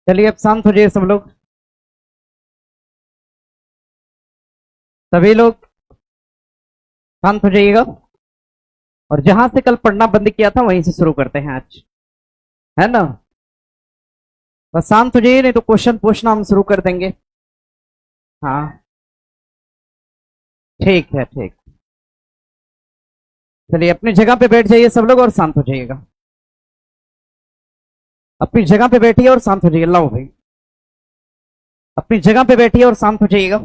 चलिए अब शांत हो जाइए सब लोग। सभी लोग शांत हो जाइएगा और जहां से कल पढ़ना बंद किया था वहीं से शुरू करते हैं आज, है ना। बस शांत हो जाइए, नहीं तो क्वेश्चन पूछना हम शुरू कर देंगे। हाँ ठीक है, ठीक। चलिए अपनी जगह पे बैठ जाइए सब लोग और शांत हो जाइएगा। अपनी जगह पे बैठिए और शांत हो जाइए। लाओ भाई, अपनी जगह पे बैठिए और शांत हो जाइएगा।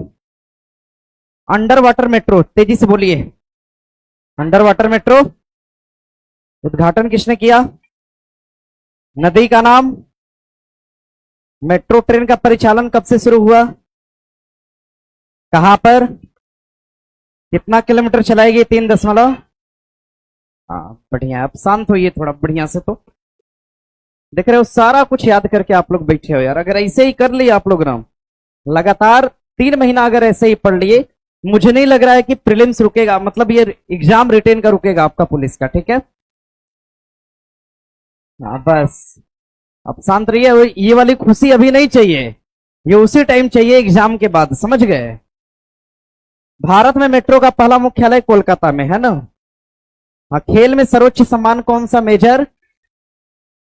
अंडर वाटर मेट्रो, तेजी से बोलिए। अंडर वाटर मेट्रो उद्घाटन किसने किया? नदी का नाम? मेट्रो ट्रेन का परिचालन कब से शुरू हुआ? कहां पर? कितना किलोमीटर चलाएगी? 3 दशमलव। हाँ बढ़िया। अब शांत होइए थोड़ा बढ़िया से। तो देख रहे हो सारा कुछ याद करके आप लोग बैठे हो यार। अगर ऐसे ही कर लिए आप लोग ना, लगातार 3 महीना अगर ऐसे ही पढ़ लिए, मुझे नहीं लग रहा है कि प्रीलिम्स रुकेगा, मतलब ये एग्जाम रिटेन का रुकेगा आपका पुलिस का। ठीक है, हाँ बस अब शांत रहिए। ये वाली खुशी अभी नहीं चाहिए, ये उसी टाइम चाहिए एग्जाम के बाद, समझ गए। भारत में मेट्रो का पहला मुख्यालय कोलकाता में है ना। हाँ, खेल में सर्वोच्च सम्मान कौन सा? मेजर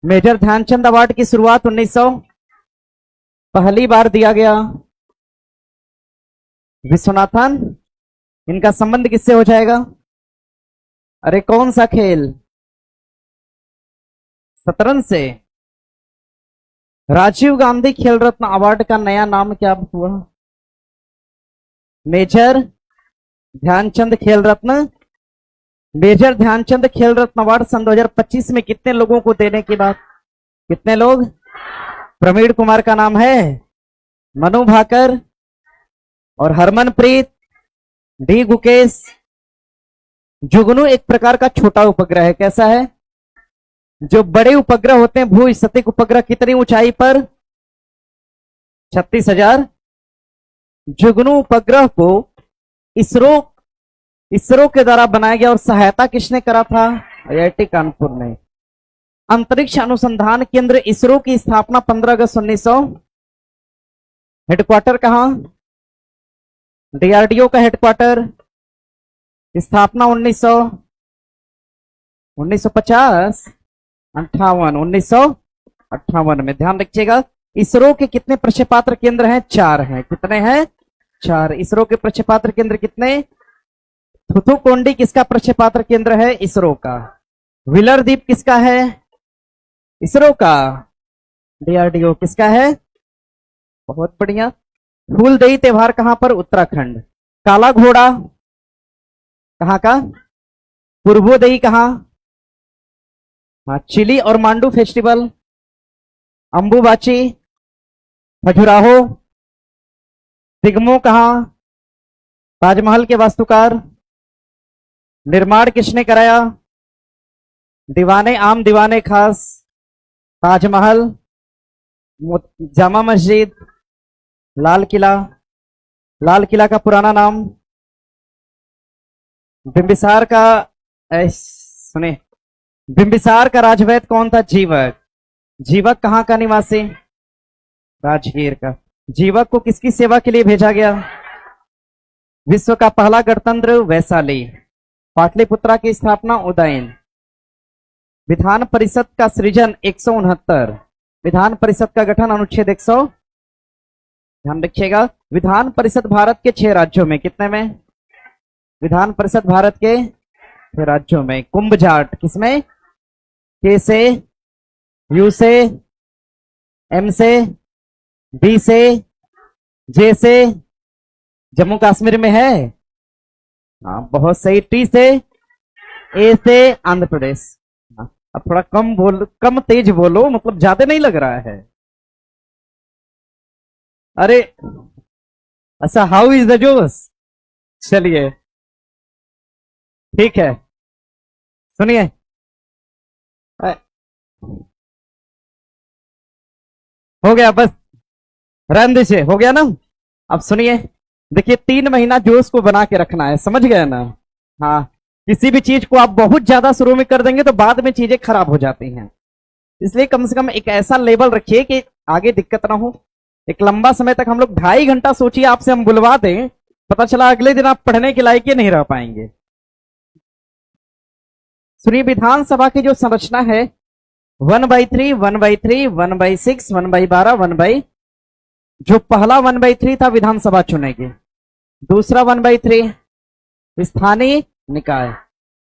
मेजर ध्यानचंद अवार्ड की शुरुआत 1900 पहली बार दिया गया। विश्वनाथन, इनका संबंध किससे हो जाएगा? अरे कौन सा खेल? शतरंज से। राजीव गांधी खेल रत्न अवार्ड का नया नाम क्या हुआ? मेजर ध्यानचंद खेल रत्न। मेजर ध्यानचंद खेल रत्न अवार्ड सन 2025 में कितने लोगों को देने की बात? कितने लोग? प्रवीण कुमार का नाम है, मनु भाकर और हरमनप्रीत, डी गुकेश। जुगनू एक प्रकार का छोटा उपग्रह है, कैसा है? जो बड़े उपग्रह होते हैं भू स्थितिक उपग्रह कितनी ऊंचाई पर? 36,000। जुगनू उपग्रह को इसरो इसरो के द्वारा बनाया गया और सहायता किसने करा था? आईआईटी कानपुर ने। अंतरिक्ष अनुसंधान केंद्र इसरो की स्थापना 15 अगस्त 1900। हेडक्वार्टर कहां? डीआरडीओ का हेडक्वार्टर। स्थापना 1950 58 1958 में। ध्यान रखिएगा। इसरो के कितने प्रक्षेपात्र केंद्र हैं? 4 हैं। कितने हैं? 4। इसरो के प्रक्षेपात्र केंद्र कितने? थुथुकोंडी किसका प्रक्षेपात्र केंद्र है? इसरो का। व्हीलर द्वीप किसका है? इसरो का। डीआरडीओ किसका है? बहुत बढ़िया। फूलदेई त्योहार कहां पर? उत्तराखंड। काला घोड़ा कहां का? पूर्वोदयी कहां? हाँ, चिली और मांडू फेस्टिवल। अंबुबाची, खजुराहो, दिगमो कहां? ताजमहल के वास्तुकार। निर्माण किसने कराया? दीवाने आम दीवाने खास। ताजमहल, जामा मस्जिद, लाल किला। लाल किला का पुराना नाम? बिंबिसार का। सुने, बिंबिसार का राजवैद्य कौन था? जीवक। जीवक कहां का निवासी? राजगीर का। जीवक को किसकी सेवा के लिए भेजा गया? विश्व का पहला गणतंत्र वैशाली। पाटलिपुत्रा की स्थापना उदयन। विधान परिषद का सृजन 169। विधान परिषद का गठन अनुच्छेद 100। ध्यान रखिएगा। विधान परिषद भारत के 6 राज्यों में, कितने में? विधान परिषद भारत के 6 राज्यों में। कुंभ जाट किसमें? के से, यू से, एम से, बी से, जे से। जम्मू कश्मीर में है। हाँ बहुत सही। टी से, ए से, आंध्र प्रदेश। हाँ, अब थोड़ा कम तेज बोलो, मतलब ज्यादा नहीं लग रहा है। अरे अच्छा, हाउ इज द जोश? चलिए ठीक है, सुनिए। हो गया बस, रन दीजिए, हो गया ना। अब सुनिए, देखिए 3 महीना जोश को बना के रखना है, समझ गए ना। हाँ, किसी भी चीज को आप बहुत ज्यादा शुरू में कर देंगे तो बाद में चीजें खराब हो जाती हैं। इसलिए कम से कम एक ऐसा लेवल रखिए कि आगे दिक्कत ना हो। एक लंबा समय तक हम लोग 2.5 घंटा सोचिए आपसे हम बुलवा दें, पता चला अगले दिन आप पढ़ने के लायक ही नहीं रह पाएंगे। सुनिए, विधानसभा की जो संरचना है 1/3, 1/3, 1/6, 1/12, 1/, जो पहला 1/3 था विधानसभा चुनेगी, दूसरा 1/3 स्थानीय निकाय,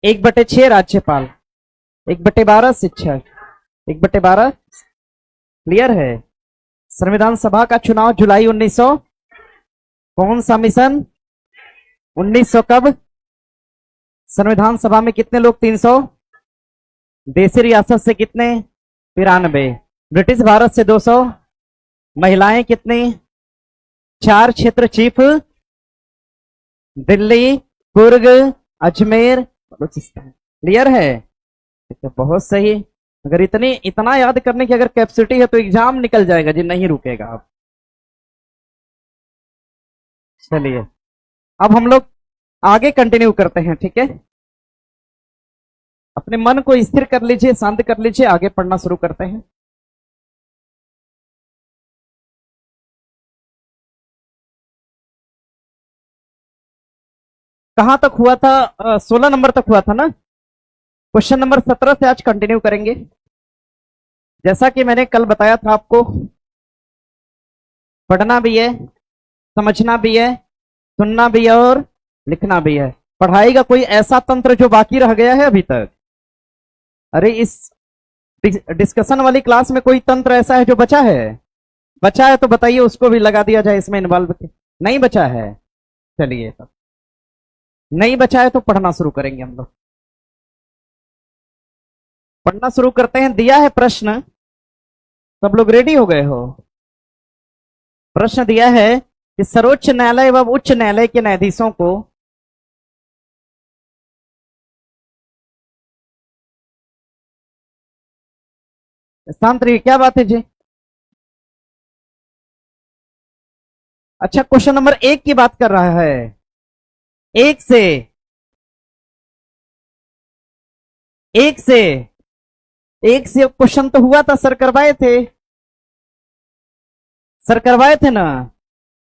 1/6 राज्यपाल, 1/12 शिक्षक, 1/12। क्लियर है। संविधान सभा का चुनाव जुलाई 1900, कौन सा मिशन 1900 कब? संविधान सभा में कितने लोग? 300। देशी रियासत से कितने? 93। ब्रिटिश भारत से 200। महिलाएं कितनी? 4 क्षेत्र चीफ, दिल्ली, कुर्ग, अजमेर, बलूचिस्तान। क्लियर है? तो बहुत सही। अगर इतना याद करने की अगर कैपेसिटी है तो एग्जाम निकल जाएगा जी, नहीं रुकेगा आप। चलिए अब हम लोग आगे कंटिन्यू करते हैं, ठीक है। अपने मन को स्थिर कर लीजिए, शांत कर लीजिए, आगे पढ़ना शुरू करते हैं। कहां तक हुआ था? 16 नंबर तक हुआ था ना। क्वेश्चन नंबर 17 से आज कंटिन्यू करेंगे। जैसा कि मैंने कल बताया था आपको, पढ़ना भी है, समझना भी है, सुनना भी है और लिखना भी है। पढ़ाई का कोई ऐसा तंत्र जो बाकी रह गया है अभी तक? अरे इस डिस्कशन वाली क्लास में कोई तंत्र ऐसा है जो बचा है? बचा है तो बताइए, उसको भी लगा दिया जाए इसमें इन्वॉल्व। नहीं बचा है? चलिए तब नहीं बचा है तो पढ़ना शुरू करेंगे हम लोग। पढ़ना शुरू करते हैं। दिया है प्रश्न, सब लोग रेडी हो गए हो? प्रश्न दिया है कि सर्वोच्च न्यायालय एवं उच्च न्यायालय के न्यायाधीशों को शांत रहिए, क्या बात है जी? अच्छा, क्वेश्चन नंबर 1 की बात कर रहा है। 1 से क्वेश्चन तो हुआ था, सर करवाए थे, सर करवाए थे ना।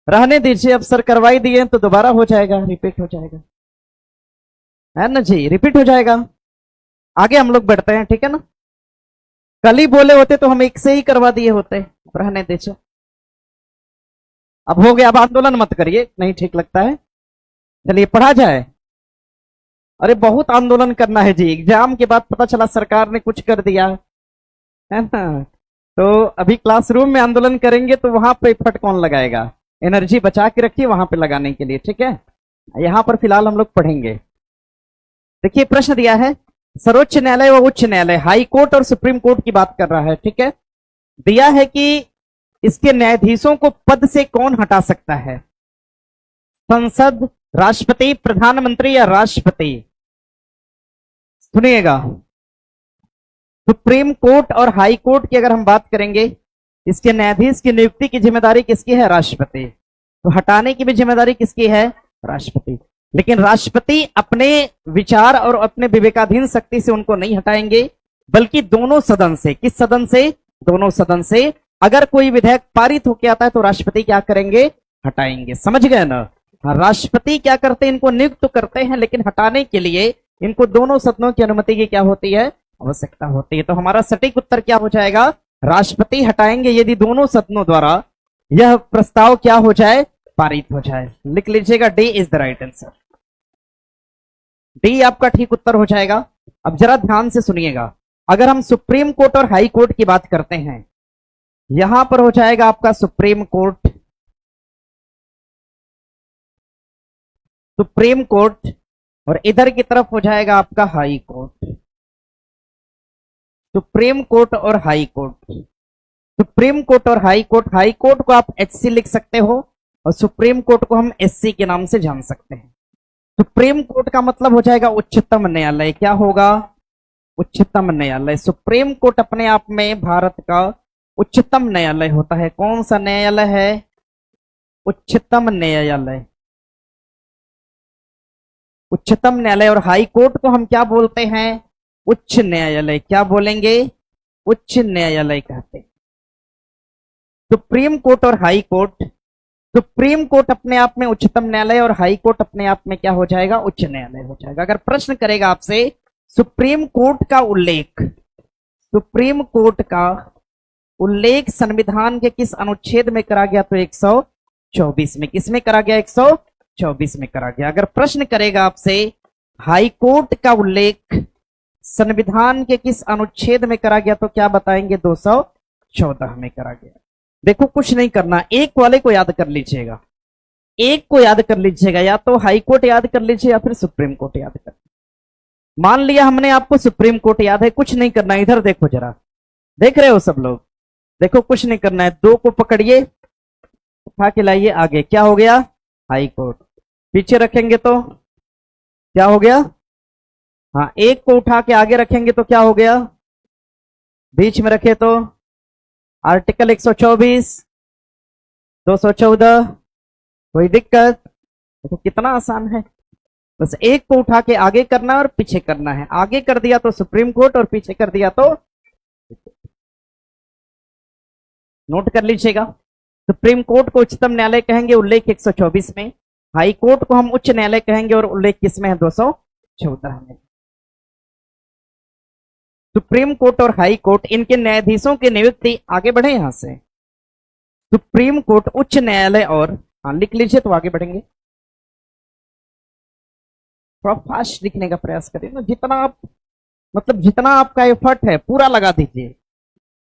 रहने दीजिए, अब सर करवाई दिए तो दोबारा हो जाएगा, रिपीट हो जाएगा, है ना जी, रिपीट हो जाएगा। आगे हम लोग बढ़ते हैं, ठीक है ना। कल ही बोले होते तो हम 1 से ही करवा दिए होते। रहने दीजिए, अब हो गया। अब आंदोलन मत करिए, नहीं ठीक लगता है। चलिए पढ़ा जाए। अरे बहुत आंदोलन करना है जी, एग्जाम के बाद पता चला सरकार ने कुछ कर दिया, है ना। तो अभी क्लासरूम में आंदोलन करेंगे तो वहां पे फट कौन लगाएगा? एनर्जी बचा के रखिए वहां पे लगाने के लिए, ठीक है। यहां पर फिलहाल हम लोग पढ़ेंगे। देखिए प्रश्न दिया है, सर्वोच्च न्यायालय व उच्च न्यायालय, हाई कोर्ट और सुप्रीम कोर्ट की बात कर रहा है, ठीक है। दिया है कि इसके न्यायाधीशों को पद से कौन हटा सकता है? संसद, राष्ट्रपति, प्रधानमंत्री या राष्ट्रपति? सुनिएगा, सुप्रीम कोर्ट और हाई कोर्ट की अगर हम बात करेंगे, इसके न्यायाधीश की नियुक्ति की जिम्मेदारी किसकी है? राष्ट्रपति। तो हटाने की भी जिम्मेदारी किसकी है? राष्ट्रपति। लेकिन राष्ट्रपति अपने विचार और अपने विवेकाधीन शक्ति से उनको नहीं हटाएंगे, बल्कि दोनों सदन से। किस सदन से? दोनों सदन से। अगर कोई विधेयक पारित होकर आता है तो राष्ट्रपति क्या करेंगे? हटाएंगे। समझ गए ना। राष्ट्रपति क्या करते हैं? इनको नियुक्त तो करते हैं, लेकिन हटाने के लिए इनको दोनों सदनों की अनुमति की क्या होती है? आवश्यकता होती है। तो हमारा सटीक उत्तर क्या हो जाएगा? राष्ट्रपति हटाएंगे यदि दोनों सदनों द्वारा यह प्रस्ताव क्या हो जाए? पारित हो जाए। लिख लीजिएगा, D is the right answer. D आपका ठीक उत्तर हो जाएगा। अब जरा ध्यान से सुनिएगा, अगर हम सुप्रीम कोर्ट और हाई कोर्ट की बात करते हैं, यहां पर हो जाएगा आपका सुप्रीम कोर्ट, सुप्रीम कोर्ट, और इधर की तरफ हो जाएगा आपका हाई कोर्ट। सुप्रीम कोर्ट और हाई कोर्ट, सुप्रीम कोर्ट और हाई कोर्ट। हाई कोर्ट को आप एचसी लिख सकते हो और सुप्रीम कोर्ट को हम एससी के नाम से जान सकते हैं। सुप्रीम कोर्ट का मतलब हो जाएगा उच्चतम न्यायालय। क्या होगा? उच्चतम न्यायालय। सुप्रीम कोर्ट अपने आप में भारत का उच्चतम न्यायालय होता है। कौन सा न्यायालय है? उच्चतम न्यायालय, उच्चतम न्यायालय। और हाई कोर्ट को हम क्या बोलते हैं? उच्च न्यायालय। क्या बोलेंगे? उच्च न्यायालय कहते हैं। सुप्रीम कोर्ट और हाई कोर्ट, सुप्रीम कोर्ट अपने आप में उच्चतम न्यायालय और हाई कोर्ट अपने आप में क्या हो जाएगा, उच्च न्यायालय हो जाएगा। अगर प्रश्न करेगा आपसे सुप्रीम कोर्ट का उल्लेख, सुप्रीम कोर्ट का उल्लेख संविधान के किस अनुच्छेद में करा गया, तो 124 में। किस में करा गया, 124 में करा गया। अगर प्रश्न करेगा आपसे हाई कोर्ट का उल्लेख संविधान के किस अनुच्छेद में करा गया, तो क्या बताएंगे, 214 में करा गया। देखो कुछ नहीं करना, एक वाले को याद कर लीजिएगा, एक को याद कर लीजिएगा, या तो हाई कोर्ट याद कर लीजिए या फिर सुप्रीम कोर्ट याद कर। मान लिया हमने आपको सुप्रीम कोर्ट याद है, कुछ नहीं करना, इधर देखो जरा, देख रहे हो सब लोग, देखो कुछ नहीं करना है। 2 को पकड़िए, उठा के लाइए आगे, क्या हो गया, हाई कोर्ट। पीछे रखेंगे तो क्या हो गया, हाँ, 1 को उठा के आगे रखेंगे तो क्या हो गया, बीच में रखे तो आर्टिकल 124, 214, कोई दिक्कत। देखो कितना आसान है, बस 1 को उठा के आगे करना और पीछे करना है। आगे कर दिया तो सुप्रीम कोर्ट और पीछे कर दिया तो, नोट कर लीजिएगा। सुप्रीम कोर्ट को उच्चतम न्यायालय कहेंगे, उल्लेख 124 में। हाई कोर्ट को हम उच्च न्यायालय कहेंगे और उल्लेख किसमें है, 214 में। सुप्रीम कोर्ट और हाई कोर्ट, इनके न्यायाधीशों की नियुक्ति, आगे बढ़े यहां से, सुप्रीम कोर्ट, उच्च न्यायालय और, हाँ लिख लीजिए तो आगे बढ़ेंगे। थोड़ा फास्ट लिखने का प्रयास करिए ना, जितना आप, मतलब जितना आपका एफर्ट है पूरा लगा दीजिए।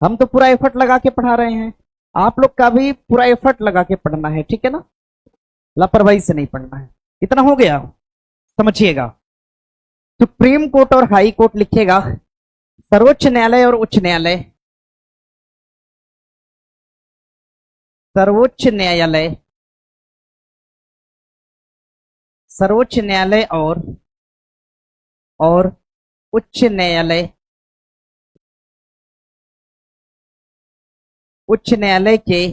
हम तो पूरा एफर्ट लगा के पढ़ा रहे हैं, आप लोग का भी पूरा एफर्ट लगा के पढ़ना है, ठीक है ना, लापरवाही से नहीं पढ़ना है। इतना हो गया, समझिएगा। सुप्रीम कोर्ट और हाई कोर्ट लिखिएगा, सर्वोच्च न्यायालय और उच्च न्यायालय, सर्वोच्च न्यायालय, सर्वोच्च न्यायालय और उच्च न्यायालय, उच्च न्यायालय के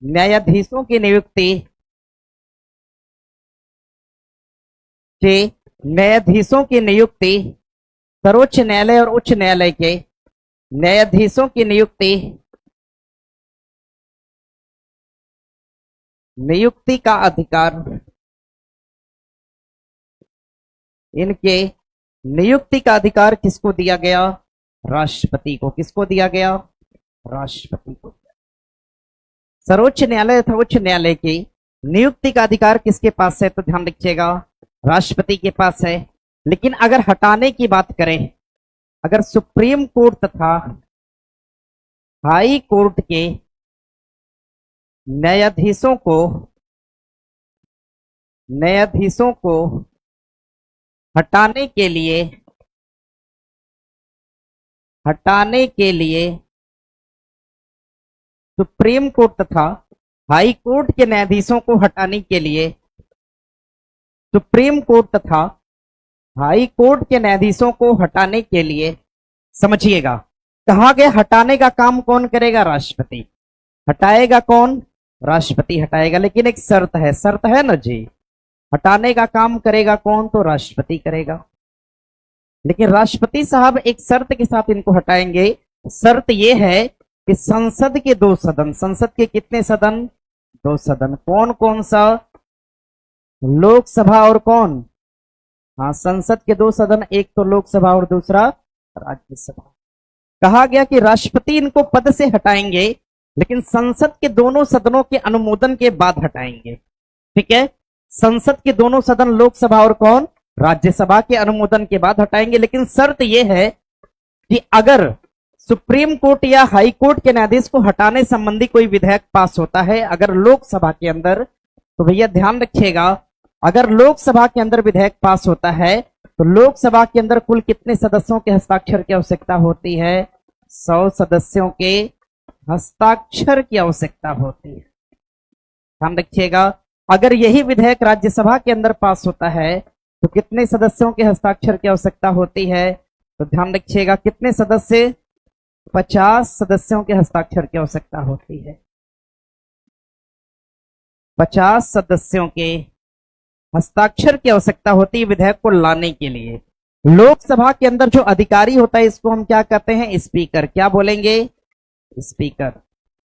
न्यायाधीशों की नियुक्ति, के न्यायाधीशों की नियुक्ति, सर्वोच्च न्यायालय और उच्च न्यायालय के न्यायाधीशों की नियुक्ति, नियुक्ति का अधिकार, इनके नियुक्ति का अधिकार किसको दिया गया, राष्ट्रपति को। किसको दिया गया, राष्ट्रपति को। सर्वोच्च न्यायालय तथा उच्च न्यायालय की नियुक्ति का अधिकार किसके पास है, तो ध्यान रखिएगा, राष्ट्रपति के पास है। लेकिन अगर हटाने की बात करें, अगर सुप्रीम कोर्ट तथा हाई कोर्ट के न्यायाधीशों को हटाने के लिए सुप्रीम कोर्ट तथा हाई कोर्ट के न्यायाधीशों को हटाने के लिए, सुप्रीम कोर्ट तथा हाई कोर्ट के न्यायाधीशों को हटाने के लिए, समझिएगा, कहा गया हटाने का काम कौन करेगा, राष्ट्रपति। हटाएगा कौन, राष्ट्रपति हटाएगा। लेकिन एक शर्त है, शर्त है ना जी, हटाने का काम करेगा कौन, तो राष्ट्रपति करेगा। लेकिन राष्ट्रपति साहब एक शर्त के साथ इनको हटाएंगे। शर्त यह है कि संसद के 2 सदन, संसद के कितने सदन, 2 सदन, कौन कौन सा, लोकसभा और कौन, हाँ संसद के 2 सदन, एक तो लोकसभा और दूसरा राज्यसभा। कहा गया कि राष्ट्रपति इनको पद से हटाएंगे, लेकिन संसद के दोनों सदनों के अनुमोदन के बाद हटाएंगे, ठीक है। संसद के दोनों सदन, लोकसभा और कौन, राज्यसभा के अनुमोदन के बाद हटाएंगे। लेकिन शर्त यह है कि अगर सुप्रीम कोर्ट या हाई कोर्ट के न्यायाधीश को हटाने संबंधी कोई विधेयक पास होता है अगर लोकसभा के अंदर, तो भैया ध्यान रखिएगा, अगर लोकसभा के अंदर विधेयक पास होता है तो लोकसभा के अंदर कुल कितने सदस्यों के हस्ताक्षर की आवश्यकता होती है, 100 सदस्यों के हस्ताक्षर की आवश्यकता होती है। ध्यान रखिएगा, अगर यही विधेयक राज्यसभा के अंदर पास होता है तो कितने सदस्यों के हस्ताक्षर की आवश्यकता होती है, तो ध्यान रखिएगा कितने सदस्य, 50 सदस्यों के हस्ताक्षर की आवश्यकता होती है। 50 सदस्यों के हस्ताक्षर की आवश्यकता होती है विधेयक को लाने के लिए। लोकसभा के अंदर जो अधिकारी होता है इसको हम क्या कहते हैं, स्पीकर। क्या बोलेंगे, स्पीकर।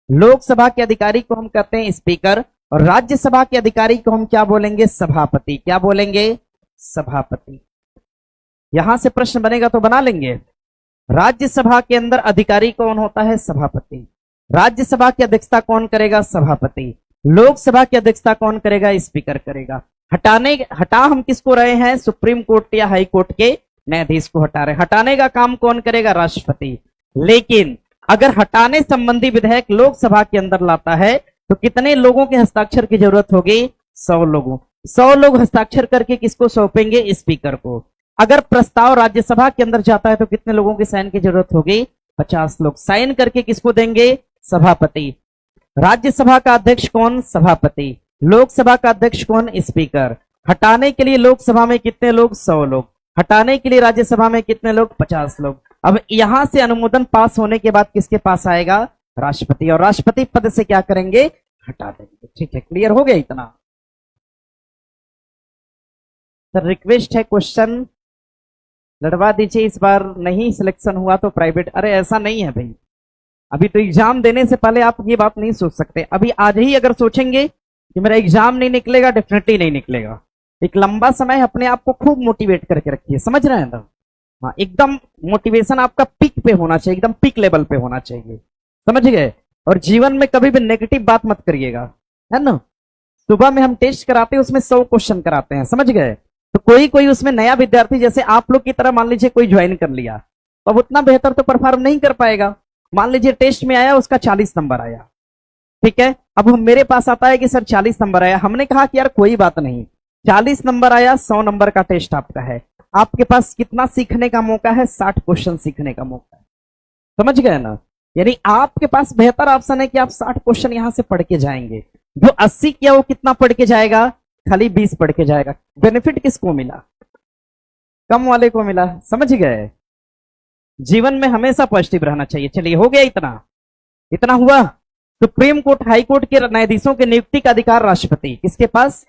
लोकसभा के अधिकारी को हम कहते हैं स्पीकर, और राज्यसभा के अधिकारी को हम क्या बोलेंगे? सभापति। क्या बोलेंगे? सभापति। यहां से प्रश्न बनेगा तो बना लेंगे। राज्यसभा के अंदर अधिकारी कौन होता है? सभापति। राज्यसभा की अध्यक्षता कौन करेगा? सभापति। लोकसभा की अध्यक्षता कौन करेगा? स्पीकर करेगा। हटा हम किसको रहे हैं? सुप्रीम कोर्ट या हाई कोर्ट के न्यायाधीश को हटा रहे। हटाने का काम कौन करेगा? राष्ट्रपति। लेकिन अगर हटाने संबंधी विधेयक लोकसभा के अंदर लाता है तो कितने लोगों के हस्ताक्षर की जरूरत होगी? 100 लोगों। 100 लोग हस्ताक्षर करके किसको सौंपेंगे? स्पीकर को। अगर प्रस्ताव राज्यसभा के अंदर जाता है तो कितने लोगों की साइन की जरूरत होगी? 50 लोग। साइन करके किसको देंगे? सभापति। राज्यसभा का अध्यक्ष कौन? सभापति। लोकसभा का अध्यक्ष कौन? स्पीकर। हटाने के लिए लोकसभा में कितने लोग? 100 लोग। हटाने के लिए राज्यसभा में कितने लोग? 50 लोग। अब यहां से अनुमोदन पास होने के बाद किसके पास आएगा? राष्ट्रपति। और राष्ट्रपति पद से क्या करेंगे? हटा देंगे। ठीक है, क्लियर हो गया इतना? सर रिक्वेस्ट है क्वेश्चन लड़वा दीजिए, इस बार नहीं सिलेक्शन हुआ तो प्राइवेट। अरे ऐसा नहीं है भाई, अभी तो एग्जाम देने से पहले आप ये बात नहीं सोच सकते। अभी आज ही अगर सोचेंगे कि मेरा एग्जाम नहीं निकलेगा, डेफिनेटली नहीं निकलेगा। एक लंबा समय अपने आप को खूब मोटिवेट करके रखिए, समझ रहे हैं ना? हाँ, एकदम मोटिवेशन आपका पीक पे होना चाहिए, एकदम पीक लेवल पे होना चाहिए, समझ गए? और जीवन में कभी भी नेगेटिव बात मत करिएगा, है ना? सुबह में हम टेस्ट कराते हैं, उसमें 100 क्वेश्चन कराते हैं, समझ गए? तो कोई उसमें नया विद्यार्थी जैसे आप लोग की तरह मान लीजिए कोई ज्वाइन कर लिया, तो अब उतना बेहतर तो परफॉर्म नहीं कर पाएगा। मान लीजिए टेस्ट में आया, उसका 40 नंबर आया, ठीक है? अब मेरे पास आता है कि सर 40 नंबर आया। हमने कहा कि यार कोई बात नहीं, 40 नंबर आया, 100 नंबर का टेस्ट आपका है, आपके पास कितना सीखने का मौका है? 60 क्वेश्चन सीखने का मौका है, समझ गए ना? यानी आपके पास बेहतर ऑप्शन है कि आप 60 क्वेश्चन यहां से पढ़ के जाएंगे। जो 80 किया वो कितना पढ़ के जाएगा? खाली 20 पढ़ के जाएगा। बेनिफिट किसको मिला? कम वाले को मिला, समझ गए? जीवन में हमेशा पॉजिटिव रहना चाहिए। चलिए, हो गया इतना? इतना हुआ? सुप्रीम कोर्ट, हाई कोर्ट के न्यायाधीशों के नियुक्ति का अधिकार राष्ट्रपति, किसके पास?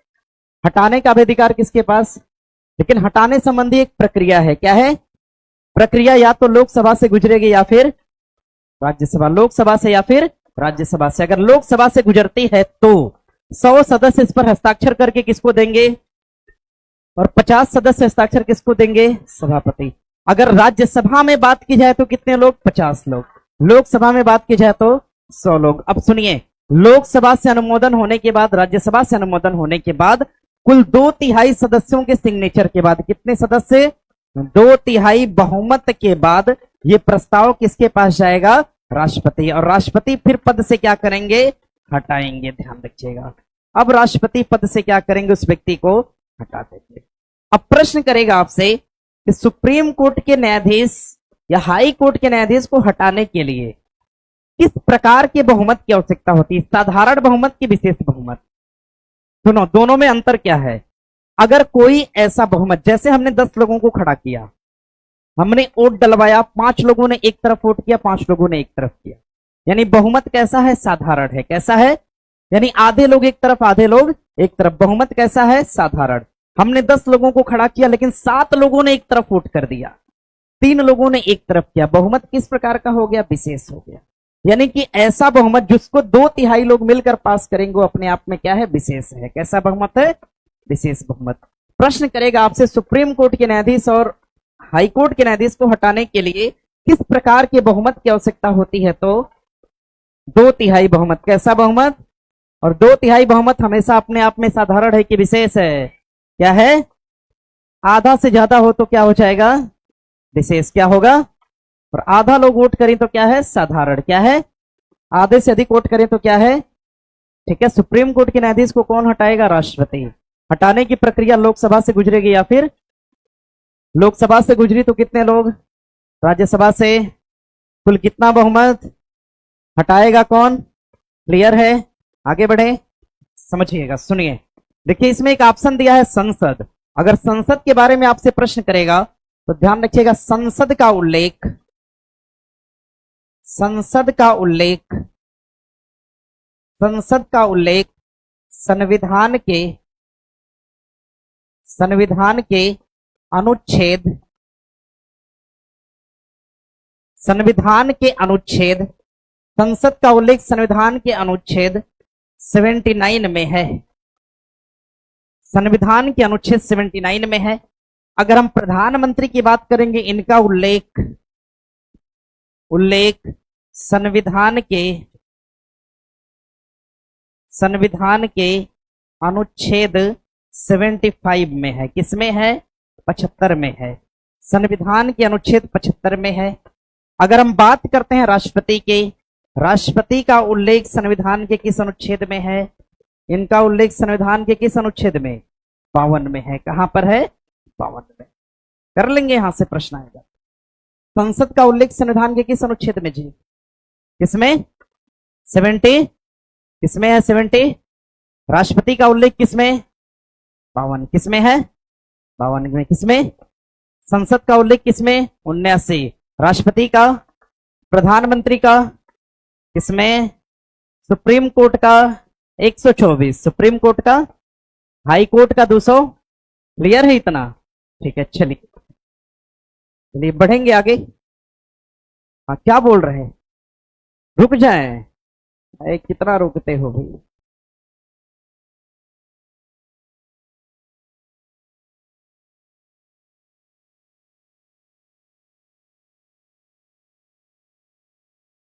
हटाने का भी अधिकार किसके पास? लेकिन हटाने संबंधी एक प्रक्रिया है। क्या है प्रक्रिया? या तो लोकसभा से गुजरेगी या फिर राज्यसभा। लोकसभा से या फिर राज्यसभा से। अगर लोकसभा से गुजरती है तो 100 सदस्य इस पर हस्ताक्षर करके किसको देंगे? और 50 सदस्य हस्ताक्षर किसको देंगे? सभापति। अगर राज्यसभा में बात की जाए तो कितने लोग? 50 लोग। लोकसभा में बात की जाए तो 100 लोग। अब सुनिए, लोकसभा से अनुमोदन होने के बाद, राज्यसभा से अनुमोदन होने के बाद, कुल 2/3 सदस्यों के सिग्नेचर के बाद, कितने सदस्य? 2/3 बहुमत के बाद ये प्रस्ताव किसके पास जाएगा? राष्ट्रपति। और राष्ट्रपति फिर पद से क्या करेंगे? हटाएंगे। ध्यान रखिएगा, अब राष्ट्रपति पद से क्या करेंगे? उस व्यक्ति को हटा देंगे। अब प्रश्न करेगा आपसे कि सुप्रीम कोर्ट के न्यायाधीश या हाई कोर्ट के न्यायाधीश को हटाने के लिए किस प्रकार के बहुमत की आवश्यकता होती है? साधारण बहुमत की विशेष बहुमत? सुनो, दोनों में अंतर क्या है? अगर कोई ऐसा बहुमत, जैसे हमने 10 लोगों को खड़ा किया, हमने वोट डलवाया, 5 लोगों ने एक तरफ वोट किया, 5 लोगों ने एक तरफ किया, यानी बहुमत कैसा है? साधारण है। कैसा है? यानी आधे लोग एक तरफ, आधे लोग एक तरफ। बहुमत कैसा है? साधारण। हमने 10 लोगों को खड़ा किया लेकिन 7 लोगों ने एक तरफ वोट कर दिया, 3 लोगों ने एक तरफ किया। बहुमत किस प्रकार का हो गया? विशेष हो गया। यानी कि ऐसा बहुमत जिसको 2/3 लोग मिलकर पास करेंगे, वो अपने आप में क्या है? विशेष है। कैसा बहुमत है? विशेष बहुमत। प्रश्न करेगा आपसे, सुप्रीम कोर्ट के न्यायाधीश और हाई कोर्ट के न्यायाधीश को हटाने के लिए किस प्रकार के बहुमत की आवश्यकता होती है? तो 2/3 बहुमत। कैसा बहुमत? और 2/3 बहुमत हमेशा अपने आप में साधारण है कि विशेष है? क्या है? आधा से ज्यादा हो तो क्या हो जाएगा? विशेष। क्या होगा? और आधा लोग वोट करें तो क्या है? साधारण। क्या है? आधे से अधिक वोट करें तो क्या है? ठीक है। सुप्रीम कोर्ट के न्यायाधीश को कौन हटाएगा? राष्ट्रपति। हटाने की प्रक्रिया लोकसभा से गुजरेगी या फिर लोकसभा से गुजरी तो कितने लोग? राज्यसभा से। कुल कितना बहुमत? हटाएगा कौन? क्लियर है? आगे बढ़े, समझिएगा, सुनिए। देखिए, इसमें एक ऑप्शन दिया है संसद। अगर संसद के बारे में आपसे प्रश्न करेगा तो ध्यान रखिएगा, संसद का उल्लेख, संसद का उल्लेख, संसद का उल्लेख संविधान के, संविधान के अनुच्छेद, संविधान के अनुच्छेद संसद का उल्लेख संविधान के अनुच्छेद 79 में है। संविधान के अनुच्छेद 79 में है। अगर हम प्रधानमंत्री की बात करेंगे, इनका उल्लेख संविधान के अनुच्छेद 75 में है। किसमें है? 75 में है। संविधान के अनुच्छेद 75 में है। अगर हम बात करते हैं राष्ट्रपति का उल्लेख संविधान के किस अनुच्छेद में है? इनका उल्लेख संविधान के किस अनुच्छेद में? 52 में है। कहां पर है? 52 में। कर लेंगे, यहां से प्रश्न आएगा। संसद का उल्लेख संविधान के किस अनुच्छेद में जी? किसमें? 70। किसमें है? 70। राष्ट्रपति का उल्लेख किसमें? 52। किसमें है? 52 में। किसमें? संसद का उल्लेख किसमें? 79। राष्ट्रपति का, प्रधानमंत्री का, किसमें? सुप्रीम कोर्ट का 124, सुप्रीम कोर्ट का, हाई कोर्ट का 200। क्लियर है इतना? ठीक है, चलिए बढ़ेंगे आगे। हाँ, क्या बोल रहे हैं? रुक जाएं? कितना रुकते हो भाई?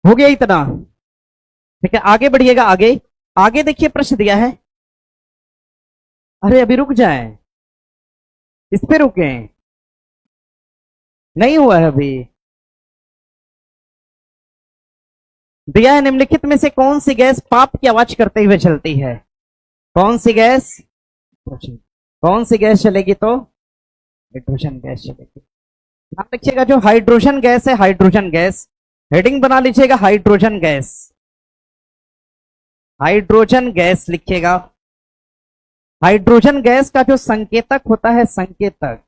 हो गया इतना? ठीक है, आगे बढ़िएगा। आगे देखिए, प्रश्न दिया है। अरे अभी रुक जाएं, इस पे रुके, नहीं हुआ है अभी। दिया है, निम्नलिखित में से कौन सी गैस पाप की आवाज करते हुए चलती है? कौन सी गैस? कौन सी गैस चलेगी? तो हाइड्रोजन गैस चलेगी। ध्यान रखिएगा, जो हाइड्रोजन गैस है, हाइड्रोजन गैस, हेडिंग बना लीजिएगा, हाइड्रोजन गैस। हाइड्रोजन गैस लिखिएगा। हाइड्रोजन गैस का जो संकेतक होता है, संकेतक,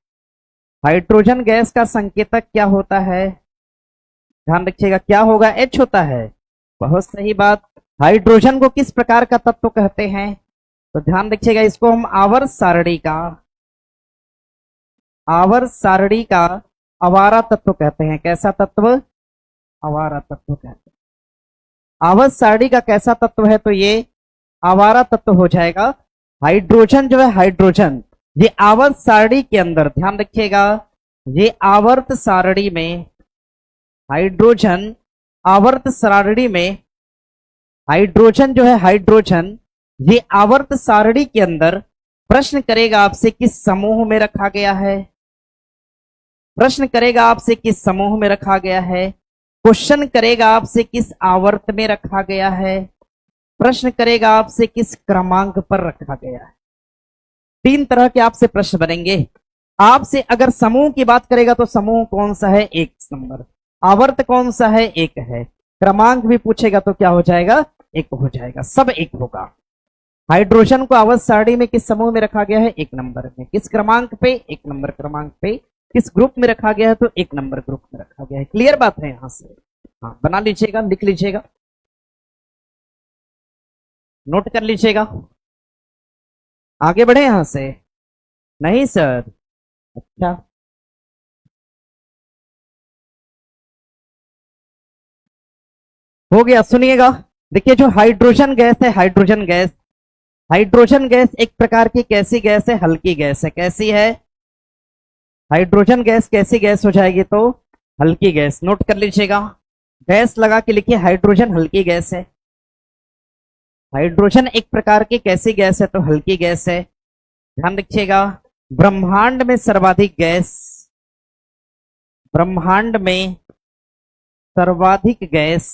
हाइड्रोजन गैस का संकेतक क्या होता है? ध्यान रखिएगा, क्या होगा? H होता है। बहुत सही बात। हाइड्रोजन को किस प्रकार का तत्व कहते हैं? तो ध्यान रखिएगा, इसको हम आवर्त सारणी का अवारा तत्व कहते हैं। कैसा तत्व? अवारा तत्व कहते हैं। आवर्त सारणी का कैसा तत्व है? तो ये अवारा तत्व हो जाएगा। हाइड्रोजन जो है, हाइड्रोजन, ये आवर्त सारणी के अंदर, ध्यान रखिएगा, ये आवर्त सारणी में, हाइड्रोजन आवर्त सारणी में, हाइड्रोजन जो है, हाइड्रोजन, ये आवर्त सारणी के अंदर प्रश्न करेगा आपसे किस समूह में रखा गया है? प्रश्न करेगा आपसे किस समूह में रखा गया है? क्वेश्चन करेगा आपसे किस आवर्त में रखा गया है? प्रश्न करेगा आपसे किस क्रमांक पर रखा गया है? 3 तरह के आपसे प्रश्न बनेंगे। आपसे अगर समूह की बात करेगा तो समूह कौन सा है? 1 नंबर। आवर्त कौन सा है? 1 है। क्रमांक भी पूछेगा तो क्या हो जाएगा? 1 हो जाएगा। सब 1 होगा। हाइड्रोजन को आवर्त सारणी में किस समूह में रखा गया है? 1 नंबर में। किस क्रमांक पे? 1 नंबर क्रमांक पे। किस ग्रुप में रखा गया है? तो 1 नंबर ग्रुप में रखा गया है। क्लियर बात है यहां से? हाँ, बना लीजिएगा, लिख लीजिएगा, नोट कर लीजिएगा। आगे बढ़े यहां से? नहीं सर? अच्छा, हो गया। सुनिएगा, देखिए, जो हाइड्रोजन गैस है, हाइड्रोजन गैस एक प्रकार की कैसी गैस है? हल्की गैस है। कैसी है? हाइड्रोजन गैस कैसी गैस हो जाएगी? तो हल्की गैस। नोट कर लीजिएगा, गैस लगा के लिखिए, हाइड्रोजन हल्की गैस है। हाइड्रोजन एक प्रकार की कैसी गैस है? तो हल्की गैस है। ध्यान रखिएगा, ब्रह्मांड में सर्वाधिक गैस, ब्रह्मांड में सर्वाधिक गैस,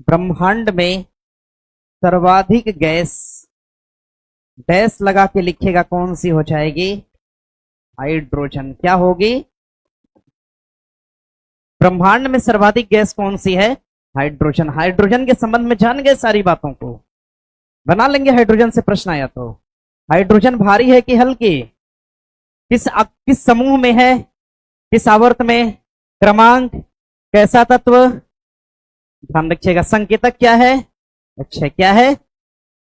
ब्रह्मांड में सर्वाधिक गैस, डैश लगा के लिखिएगा, कौन सी हो जाएगी? हाइड्रोजन। क्या होगी? ब्रह्मांड में सर्वाधिक गैस कौन सी है? हाइड्रोजन। हाइड्रोजन के संबंध में जान गए सारी बातों को, बना लेंगे। हाइड्रोजन से प्रश्न आया तो हाइड्रोजन भारी है कि हल्की? किस समूह में है? किस आवर्त में? क्रमांक? कैसा तत्व? ध्यान रखिएगा, संकेतक क्या है? अच्छा, क्या है?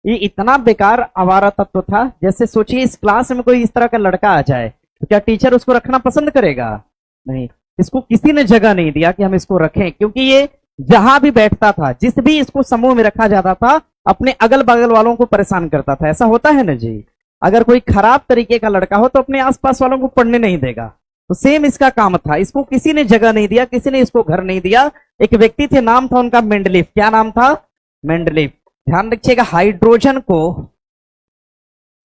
ये इतना बेकार आवारा तत्व था। जैसे सोचिए, इस क्लास में कोई इस तरह का लड़का आ जाए तो क्या टीचर उसको रखना पसंद करेगा? नहीं। इसको किसी ने जगह नहीं दिया कि हम इसको रखें, क्योंकि ये जहां भी बैठता था, जिस भी इसको समूह में रखा जाता था, अपने अगल बगल वालों को परेशान करता था। ऐसा होता है ना जी। अगर कोई खराब तरीके का लड़का हो तो अपने आसपास वालों को पढ़ने नहीं देगा। तो सेम इसका काम था। इसको किसी ने जगह नहीं दिया, किसी ने इसको घर नहीं दिया। एक व्यक्ति थे, नाम था उनका मेंडलीफ। क्या नाम था? मेंडलीफ। ध्यान रखिएगा, हाइड्रोजन को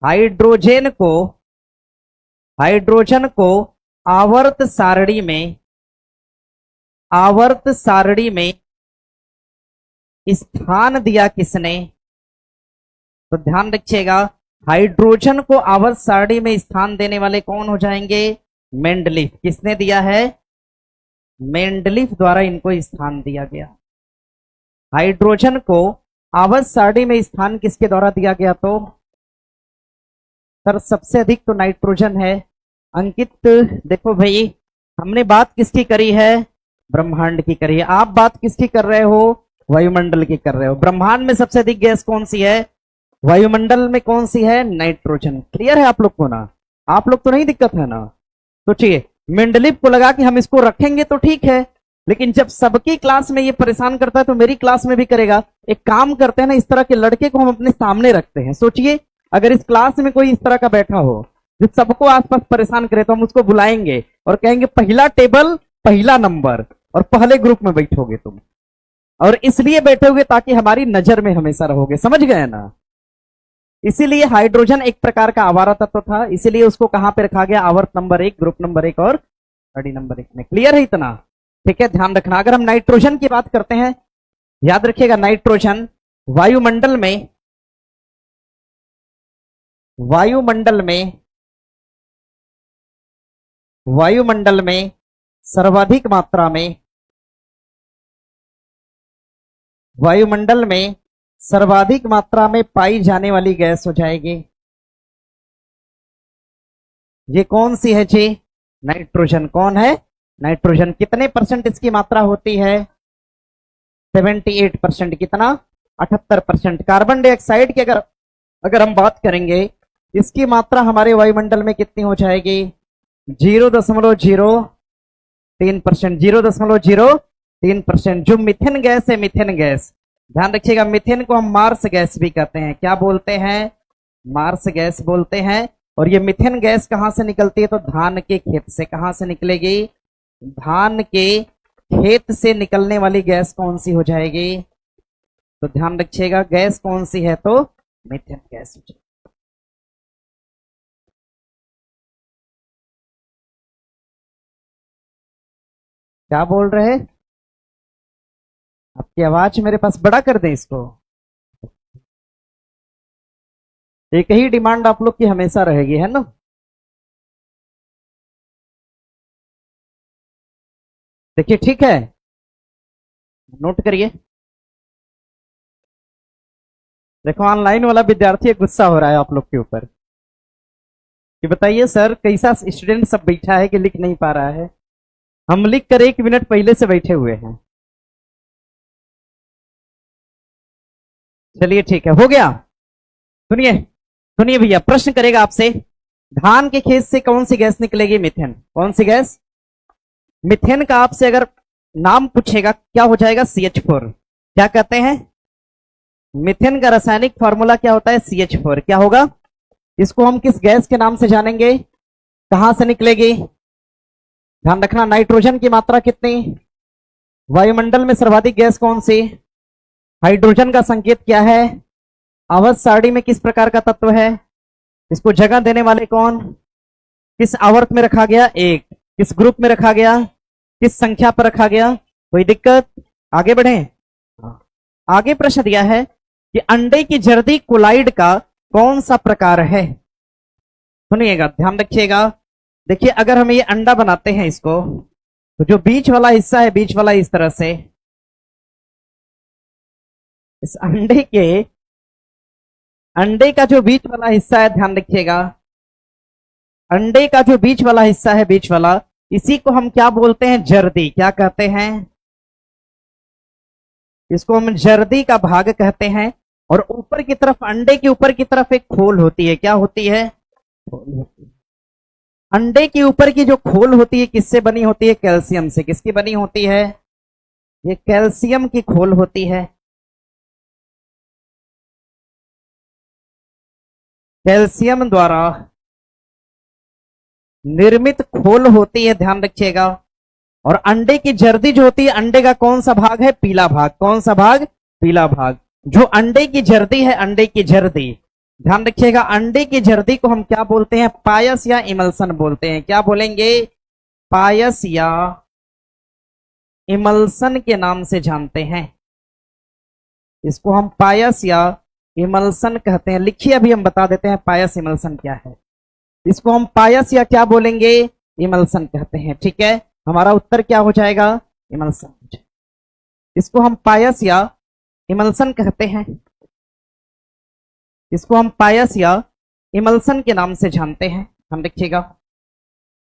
आवर्त सारणी में स्थान दिया किसने? तो ध्यान रखिएगा, हाइड्रोजन को आवर्त सारणी में स्थान देने वाले कौन हो जाएंगे? मेंडलीफ। किसने दिया है? मेंडलीफ द्वारा इनको स्थान दिया गया। हाइड्रोजन को आवर्त सारणी में स्थान किसके द्वारा दिया गया? तो सर सबसे अधिक तो नाइट्रोजन है। अंकित देखो भाई, हमने बात किसकी करी है? ब्रह्मांड की करी है। आप बात किसकी कर रहे हो? वायुमंडल की कर रहे हो। ब्रह्मांड में सबसे अधिक गैस कौन सी है? वायुमंडल में कौन सी है? नाइट्रोजन। क्लियर है आप लोग को ना? आप लोग तो नहीं दिक्कत है ना? तो चाहिए मेंडलीफ को लगा कि हम इसको रखेंगे तो ठीक है, लेकिन जब सबकी क्लास में ये परेशान करता है तो मेरी क्लास में भी करेगा। एक काम करते हैं ना, इस तरह के लड़के को हम अपने सामने रखते हैं। सोचिए, अगर इस क्लास में कोई इस तरह का बैठा हो जो सबको आसपास परेशान करे, तो हम उसको बुलाएंगे और कहेंगे पहला टेबल, पहला नंबर, और पहले ग्रुप में बैठोगे तुम। और इसलिए बैठोगे ताकि हमारी नजर में हमेशा रहोगे। समझ गए ना? इसीलिए हाइड्रोजन एक प्रकार का आवारा तत्व था, इसीलिए उसको कहां पे रखा गया? आवर्त नंबर 1, ग्रुप नंबर 1 और स्टडी नंबर 1 में। क्लियर है इतना? ठीक है, ध्यान रखना। अगर हम नाइट्रोजन की बात करते हैं, याद रखिएगा, नाइट्रोजन वायुमंडल में सर्वाधिक मात्रा में पाई जाने वाली गैस हो जाएगी। ये कौन सी है जी? नाइट्रोजन। कौन है? नाइट्रोजन। कितने परसेंट इसकी मात्रा होती है? 78%। कितना? 78%। कार्बन डाइऑक्साइड की अगर हम बात करेंगे, इसकी मात्रा हमारे वायुमंडल में कितनी हो जाएगी? 0.03%। 0.03%। जो मीथेन गैस है, मीथेन गैस, ध्यान रखिएगा, मीथेन को हम मार्स गैस भी कहते हैं। क्या बोलते हैं? मार्स गैस बोलते हैं। और ये मीथेन गैस कहां से निकलती है? तो धान के खेत से। कहां से निकलेगी? धान के खेत से निकलने वाली गैस कौन सी हो जाएगी? तो ध्यान रखिएगा, गैस कौन सी है? तो मीथेन गैस हो जाएगी। क्या बोल रहे हैं? आपकी आवाज मेरे पास बड़ा कर दें इसको। एक ही डिमांड आप लोग की हमेशा रहेगी, है ना? देखिए, ठीक है, नोट करिए। देखो, ऑनलाइन वाला विद्यार्थी गुस्सा हो रहा है आप लोग के ऊपर कि बताइए सर, कैसा स्टूडेंट सब बैठा है कि लिख नहीं पा रहा है। हम लिख कर 1 मिनट पहले से बैठे हुए हैं। चलिए ठीक है, हो गया। सुनिए सुनिए भैया, प्रश्न करेगा आपसे, धान के खेत से कौन सी गैस निकलेगी? मीथेन। कौन सी गैस? मीथेन का आपसे अगर नाम पूछेगा, क्या हो जाएगा? CH4। क्या कहते हैं? मीथेन का रासायनिक फॉर्मूला क्या होता है? CH4। क्या होगा? इसको हम किस गैस के नाम से जानेंगे? कहां से निकलेगी? ध्यान रखना, नाइट्रोजन की मात्रा कितनी? वायुमंडल में सर्वाधिक गैस कौन सी? हाइड्रोजन का संकेत क्या है? आवर्त सारणी में किस प्रकार का तत्व है? इसको जगह देने वाले कौन? किस आवर्त में रखा गया? 1। किस ग्रुप में रखा गया? किस संख्या पर रखा गया? कोई दिक्कत? आगे बढ़े। आगे प्रश्न दिया है कि अंडे की जर्दी कोलाइड का कौन सा प्रकार है? सुनिएगा, ध्यान रखिएगा। देखिए, अगर हम ये अंडा बनाते हैं इसको, तो जो बीच वाला हिस्सा है, बीच वाला इस तरह से, इस अंडे का जो बीच वाला हिस्सा है, ध्यान रखिएगा, अंडे का जो बीच वाला हिस्सा है, बीच वाला, इसी को हम क्या बोलते हैं? जर्दी। क्या कहते हैं? इसको हम जर्दी का भाग कहते हैं। और ऊपर की तरफ, अंडे के ऊपर की तरफ एक खोल होती है। क्या होती है? अंडे के ऊपर की जो खोल होती है, किससे बनी होती है? कैल्शियम से। किसकी बनी होती है? ये कैल्शियम की खोल होती है। कैल्शियम द्वारा निर्मित खोल होती है, ध्यान रखिएगा। और अंडे की जर्दी जो होती है, अंडे का कौन सा भाग है? पीला भाग। कौन सा भाग? पीला भाग। जो अंडे की जर्दी है, अंडे की जर्दी, ध्यान रखिएगा, अंडे की जर्दी को हम क्या बोलते हैं? पायस या इमल्सन बोलते हैं। क्या बोलेंगे? पायस या इमल्सन के नाम से जानते हैं। इसको हम पायस या इमल्सन कहते हैं। लिखिए, अभी हम बता देते हैं पायस इमल्सन क्या है। इसको हम पायस या क्या बोलेंगे? इमल्सन कहते हैं। ठीक है, हमारा उत्तर क्या हो जाएगा? इमल्सन। इसको हम पायस या इमल्सन कहते हैं। इसको हम पायस या इमल्सन के नाम से जानते हैं। हम देखिएगा,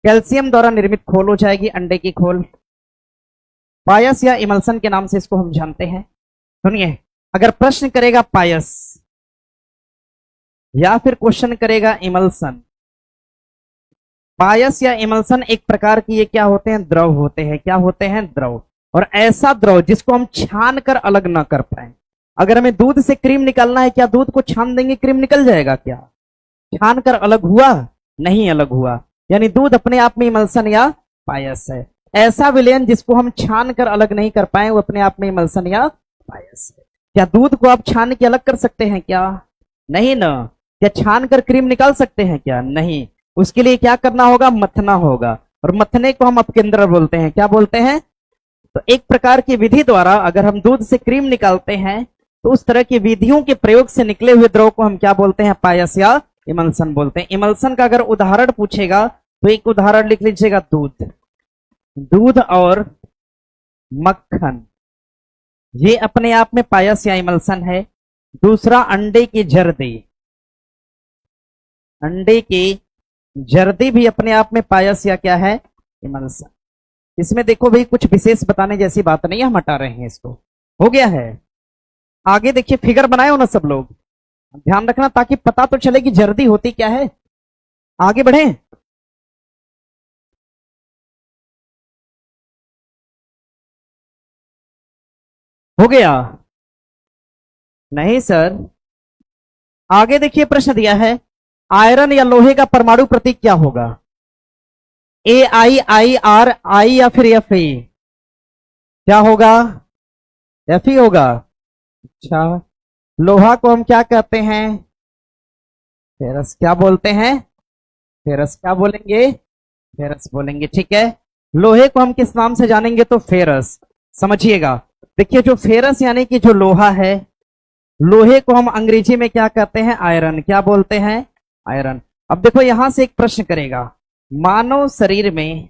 कैल्शियम द्वारा निर्मित खोल हो जाएगी अंडे की खोल। पायस या इमल्सन के नाम से इसको हम जानते हैं। सुनिए, अगर प्रश्न करेगा पायस या फिर क्वेश्चन करेगा इमल्सन, पायस या इमल्सन एक प्रकार की ये क्या होते हैं? द्रव होते हैं। क्या होते हैं? द्रव। और ऐसा द्रव जिसको हम छान कर अलग ना कर पाए। अगर हमें दूध से क्रीम निकालना है, क्या दूध को छान देंगे क्रीम निकल जाएगा? क्या छान कर अलग हुआ? नहीं अलग हुआ। यानी दूध अपने आप में इमल्सन या पायस है। ऐसा विलयन जिसको हम छान कर अलग नहीं कर पाए, वो अपने आप में इमल्सन या पायस है। क्या दूध को आप छान के अलग कर सकते हैं? क्या नहीं ना। क्या छान कर क्रीम निकाल सकते हैं? क्या नहीं। उसके लिए क्या करना होगा? मथना होगा। और मथने को हम अपकेंद्र बोलते हैं। क्या बोलते हैं? तो एक प्रकार की विधि द्वारा अगर हम दूध से क्रीम निकालते हैं, तो उस तरह की विधियों के प्रयोग से निकले हुए द्रव को हम क्या बोलते हैं? पायस या इमल्सन बोलते हैं। इमल्सन का अगर उदाहरण पूछेगा तो एक उदाहरण लिख लीजिएगा, दूध। दूध और मक्खन, ये अपने आप में पायस या इमल्सन है। दूसरा, अंडे की जर्दी। अंडे की जर्दी भी अपने आप में पायस या क्या है? इमल्सन। इसमें देखो भाई, कुछ विशेष बताने जैसी बात नहीं है, हम हटा रहे हैं इसको। हो गया है। आगे देखिए, फिगर बनाए हो ना सब लोग? ध्यान रखना ताकि पता तो चले कि जर्दी होती क्या है। आगे बढ़े। हो गया? नहीं सर, आगे देखिए, प्रश्न दिया है, आयरन या लोहे का परमाणु प्रतीक क्या होगा? ए आई, आई आर, आई या फिर एफ ई? क्या होगा? एफ ई होगा। अच्छा, लोहा को हम क्या कहते हैं? फेरस। क्या बोलते हैं? फेरस। क्या बोलेंगे? फेरस बोलेंगे। ठीक है, लोहे को हम किस नाम से जानेंगे? तो फेरस। समझिएगा, देखिए, जो फेरस यानी कि जो लोहा है, लोहे को हम अंग्रेजी में क्या कहते हैं? आयरन। क्या बोलते हैं? आयरन। अब देखो, यहां से एक प्रश्न करेगा, मानव शरीर में,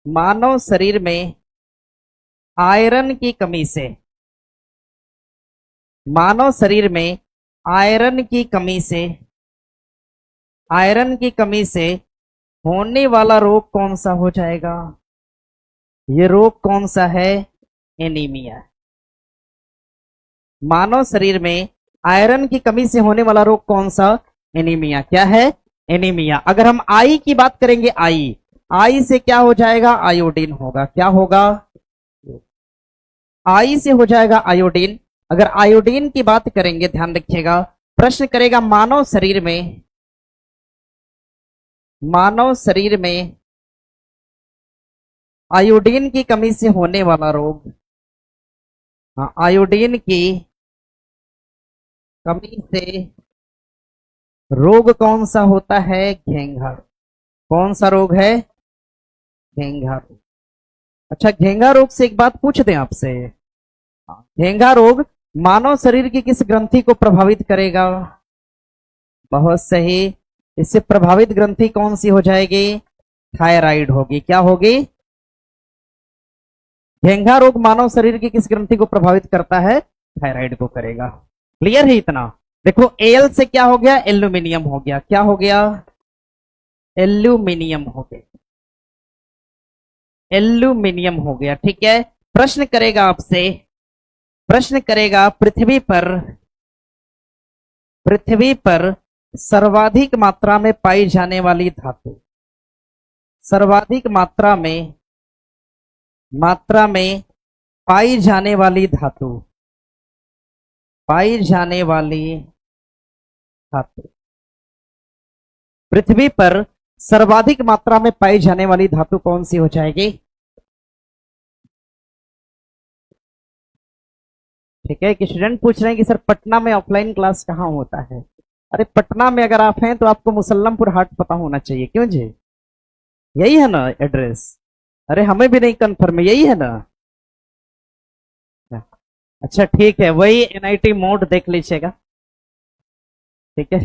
मानव शरीर में आयरन की कमी से, मानव शरीर में आयरन की कमी से, आयरन की कमी से होने वाला रोग कौन सा हो जाएगा? ये रोग कौन सा है? एनीमिया। मानव शरीर में आयरन की कमी से होने वाला रोग कौन सा? एनीमिया। क्या है? एनीमिया। अगर हम आई की बात करेंगे, आई, आई से क्या हो जाएगा? आयोडीन होगा। क्या होगा? आई से हो जाएगा आयोडीन। अगर आयोडीन की बात करेंगे, ध्यान रखिएगा, प्रश्न करेगा मानव शरीर में, मानव शरीर में आयोडीन की कमी से होने वाला रोग। हाँ, आयोडीन की कमी से रोग कौन सा होता है? घेंघा। कौन सा रोग है? घेंघा रोग। अच्छा, घेंघा रोग से एक बात पूछ दें आपसे, घेंघा रोग मानव शरीर की किस ग्रंथि को प्रभावित करेगा? बहुत सही, इससे प्रभावित ग्रंथि कौन सी हो जाएगी? थायराइड होगी। क्या होगी? घेंघा रोग मानव शरीर की किस ग्रंथि को प्रभावित करता है? थायराइड को करेगा। क्लियर है इतना? देखो, एल से क्या हो गया? एल्यूमिनियम हो गया। क्या हो गया? एल्यूमिनियम हो गया। एल्यूमिनियम हो गया। ठीक है, प्रश्न करेगा आपसे, प्रश्न करेगा, पृथ्वी पर, पृथ्वी पर सर्वाधिक मात्रा में पाई जाने वाली धातु, सर्वाधिक मात्रा में पाई जाने वाली धातु, पाई जाने वाली धातु, पृथ्वी पर सर्वाधिक मात्रा में पाई जाने वाली धातु कौन सी हो जाएगी? ठीक है, कि स्टूडेंट पूछ रहे हैं कि सर पटना में ऑफलाइन क्लास कहाँ होता है? अरे पटना में अगर आप हैं तो आपको मुसल्लमपुर हाट पता होना चाहिए, क्यों जी? यही है ना एड्रेस? अरे हमें भी नहीं कंफर्म है, यही है ना? अच्छा ठीक है, वही एनआईटी मोड देख लीजिएगा। ठीक है,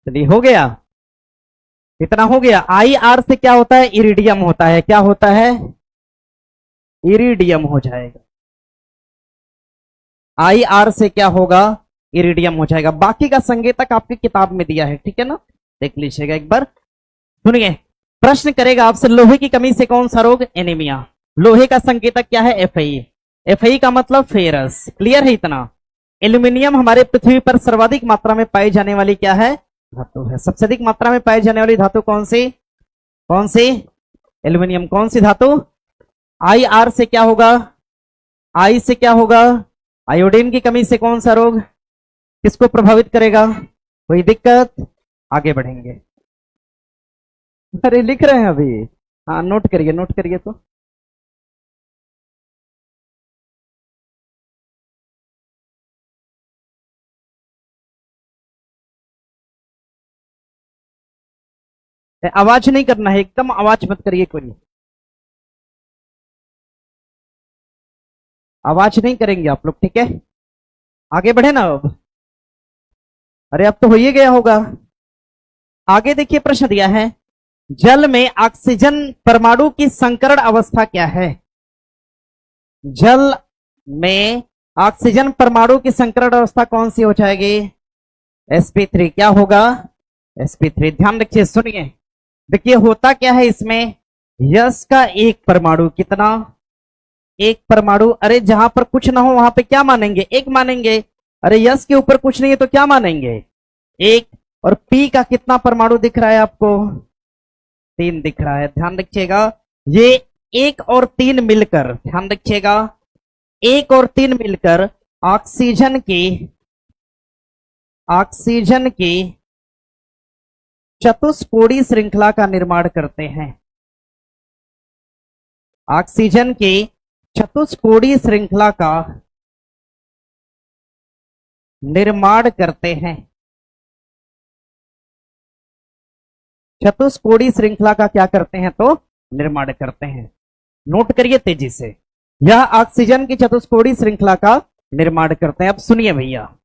चलिए हो गया, इतना हो गया। आई आर से क्या होता है? इरिडियम होता है। क्या होता है? इरिडियम हो जाएगा। आई आर से क्या होगा? इरिडियम हो जाएगा। बाकी का संकेतक आपकी किताब में दिया है, ठीक है ना, देख लीजिएगा एक बार। सुनिए, प्रश्न करेगा आपसे, लोहे की कमी से कौन सा रोग? एनीमिया। लोहे का संकेतक क्या है? एफई। एफई का मतलब फेरस। क्लियर है इतना? एल्यूमिनियम हमारे पृथ्वी पर सर्वाधिक मात्रा में पाई जाने वाली क्या है? धातु है। सबसे अधिक मात्रा में पाई जाने वाली धातु कौन सी? कौन सी? एल्यूमिनियम। कौन सी धातु? आई आर से क्या होगा? आई से क्या होगा? आयोडीन की कमी से कौन सा रोग किसको प्रभावित करेगा? कोई दिक्कत? आगे बढ़ेंगे। अरे लिख रहे हैं अभी? हाँ नोट करिए, नोट करिए। तो आवाज नहीं करना है, एकदम आवाज मत करिए कोई। आवाज नहीं करेंगे आप लोग, ठीक है? आगे बढ़े ना अब। अरे अब तो हो ही गया होगा। आगे देखिए, प्रश्न दिया है, जल में ऑक्सीजन परमाणु की संकरण अवस्था क्या है? जल में ऑक्सीजन परमाणु की संकरण अवस्था कौन सी हो जाएगी? sp3। क्या होगा? sp3। ध्यान रखिए, सुनिए, देखिए होता क्या है इसमें, यस का एक परमाणु, कितना? एक परमाणु। अरे जहां पर कुछ ना हो वहां पे क्या मानेंगे? एक मानेंगे। अरे यस के ऊपर कुछ नहीं है तो क्या मानेंगे? एक। और पी का कितना परमाणु दिख रहा है आपको? 3 दिख रहा है। ध्यान रखिएगा, ये 1 और 3 मिलकर, ध्यान रखिएगा, 1 और 3 मिलकर ऑक्सीजन की चतुष्कोणीय श्रृंखला का निर्माण करते हैं। ऑक्सीजन की चतुष्कोणीय श्रृंखला का निर्माण करते हैं। चतुष्कोणीय श्रृंखला का क्या करते हैं? तो निर्माण करते हैं। नोट करिए तेजी से, यह ऑक्सीजन की चतुष्कोणीय श्रृंखला का निर्माण करते हैं। अब सुनिए भैया,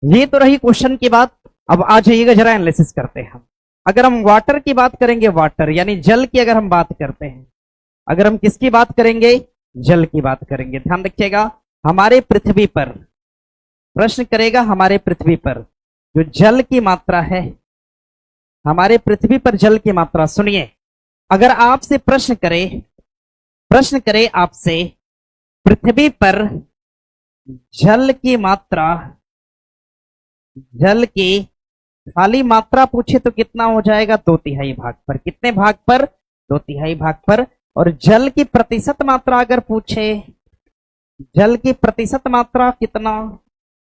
ये तो रही क्वेश्चन की बात। अब आ जाइएगा, जरा एनालिसिस करते हैं हम। अगर हम वाटर की बात करेंगे, वाटर यानी जल की अगर हम बात करते हैं, अगर हम किसकी बात करेंगे? जल की बात करेंगे। ध्यान रखिएगा, हमारे पृथ्वी पर प्रश्न करेगा, हमारे पृथ्वी पर जो जल की मात्रा है, हमारे पृथ्वी पर जल की मात्रा, सुनिए, अगर आपसे प्रश्न करे आपसे पृथ्वी पर जल की मात्रा, जल की खाली मात्रा पूछे तो कितना हो जाएगा? 2/3 भाग पर। कितने भाग पर? 2/3 भाग पर। और जल की प्रतिशत मात्रा अगर पूछे, जल की प्रतिशत मात्रा कितना,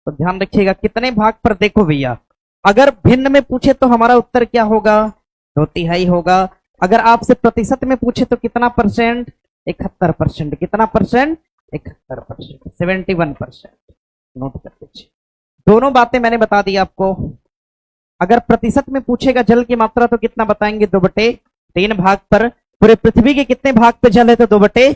तो ध्यान रखिएगा कितने भाग पर। देखो भैया, अगर भिन्न में पूछे तो हमारा उत्तर क्या होगा? 2/3 होगा। अगर आपसे प्रतिशत में पूछे तो कितना परसेंट? 71%। कितना परसेंट? 71%, 71%। नोट कर लीजिए, दोनों बातें मैंने बता दी आपको। अगर प्रतिशत में पूछेगा जल की मात्रा तो कितना बताएंगे? 2/3 भाग पर। पूरे पृथ्वी के कितने भाग पे जल है? तो 2/,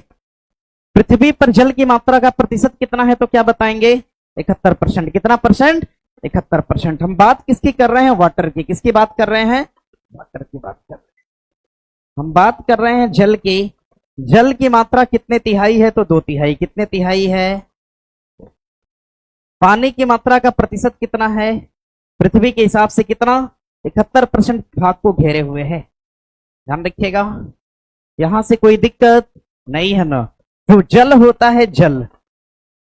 पृथ्वी पर जल की मात्रा का प्रतिशत कितना है तो क्या बताएंगे? 71%। कितना परसेंट? 71%। हम बात किसकी कर रहे हैं? वाटर की। किसकी बात कर रहे हैं? वाटर की बात कर रहे हैं। हम बात कर रहे हैं जल की। जल की मात्रा कितने तिहाई है? तो 2/3। कितने तिहाई है? पानी की मात्रा का प्रतिशत कितना है? पृथ्वी के हिसाब से कितना? 71% भाग को घेरे हुए है। ध्यान रखिएगा, यहां से कोई दिक्कत नहीं है ना। जो जल होता है, जल,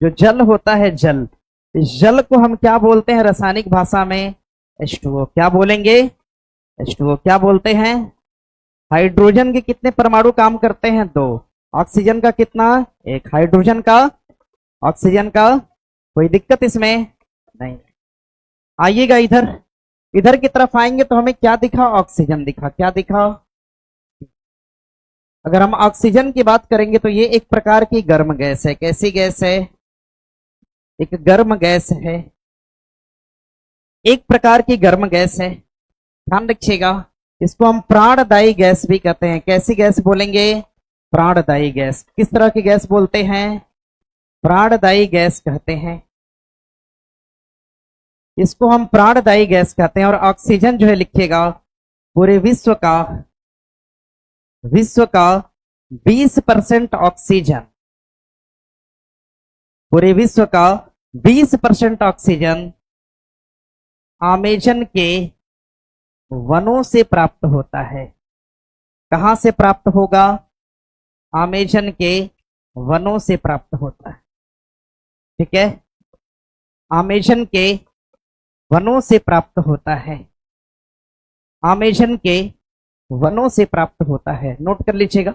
जो जल होता है, जल, इस जल को हम क्या बोलते हैं रासायनिक भाषा में? H2O। क्या बोलेंगे? H2O। क्या बोलते हैं? हाइड्रोजन के कितने परमाणु काम करते हैं? 2। ऑक्सीजन का कितना? एक। हाइड्रोजन का? ऑक्सीजन का? कोई दिक्कत इसमें नहीं। आइएगा इधर, इधर की तरफ आएंगे तो हमें क्या दिखा? ऑक्सीजन दिखा। क्या दिखा? अगर हम ऑक्सीजन की बात करेंगे तो ये एक प्रकार की गर्म गैस है। कैसी गैस है? एक गर्म गैस है, एक प्रकार की गर्म गैस है। ध्यान रखिएगा, इसको हम प्राणदायी गैस भी कहते हैं। कैसी गैस बोलेंगे? प्राणदायी गैस। किस तरह की गैस बोलते हैं? प्राणदायी गैस कहते हैं। इसको हम प्राणदायी गैस कहते हैं। और ऑक्सीजन जो है लिखिएगा, पूरे विश्व का 20% ऑक्सीजन, पूरे विश्व का 20% ऑक्सीजन अमेजन के वनों से प्राप्त होता है। कहां से प्राप्त होगा? अमेजन के वनों से प्राप्त होता है। ठीक है, अमेजन के वनों से प्राप्त होता है। अमेजन के वनों से प्राप्त होता है। नोट कर लीजिएगा।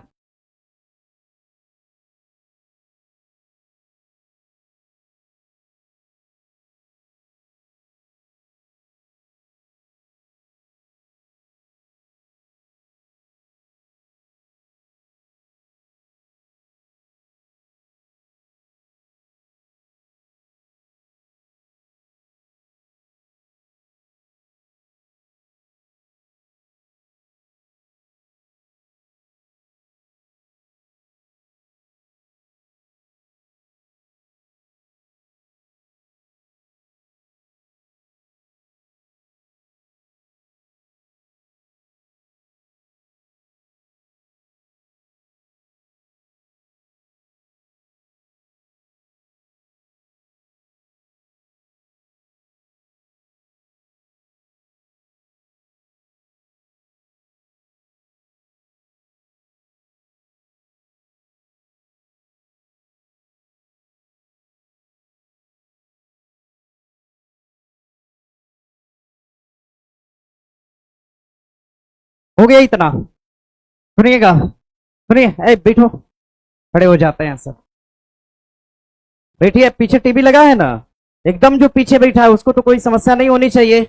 हो गया इतना? सुनिएगा, सुनिए। बैठो, खड़े हो जाते हैं सब। बैठिए। पीछे टीवी लगा है ना? एकदम जो पीछे बैठा है उसको तो कोई समस्या नहीं होनी चाहिए,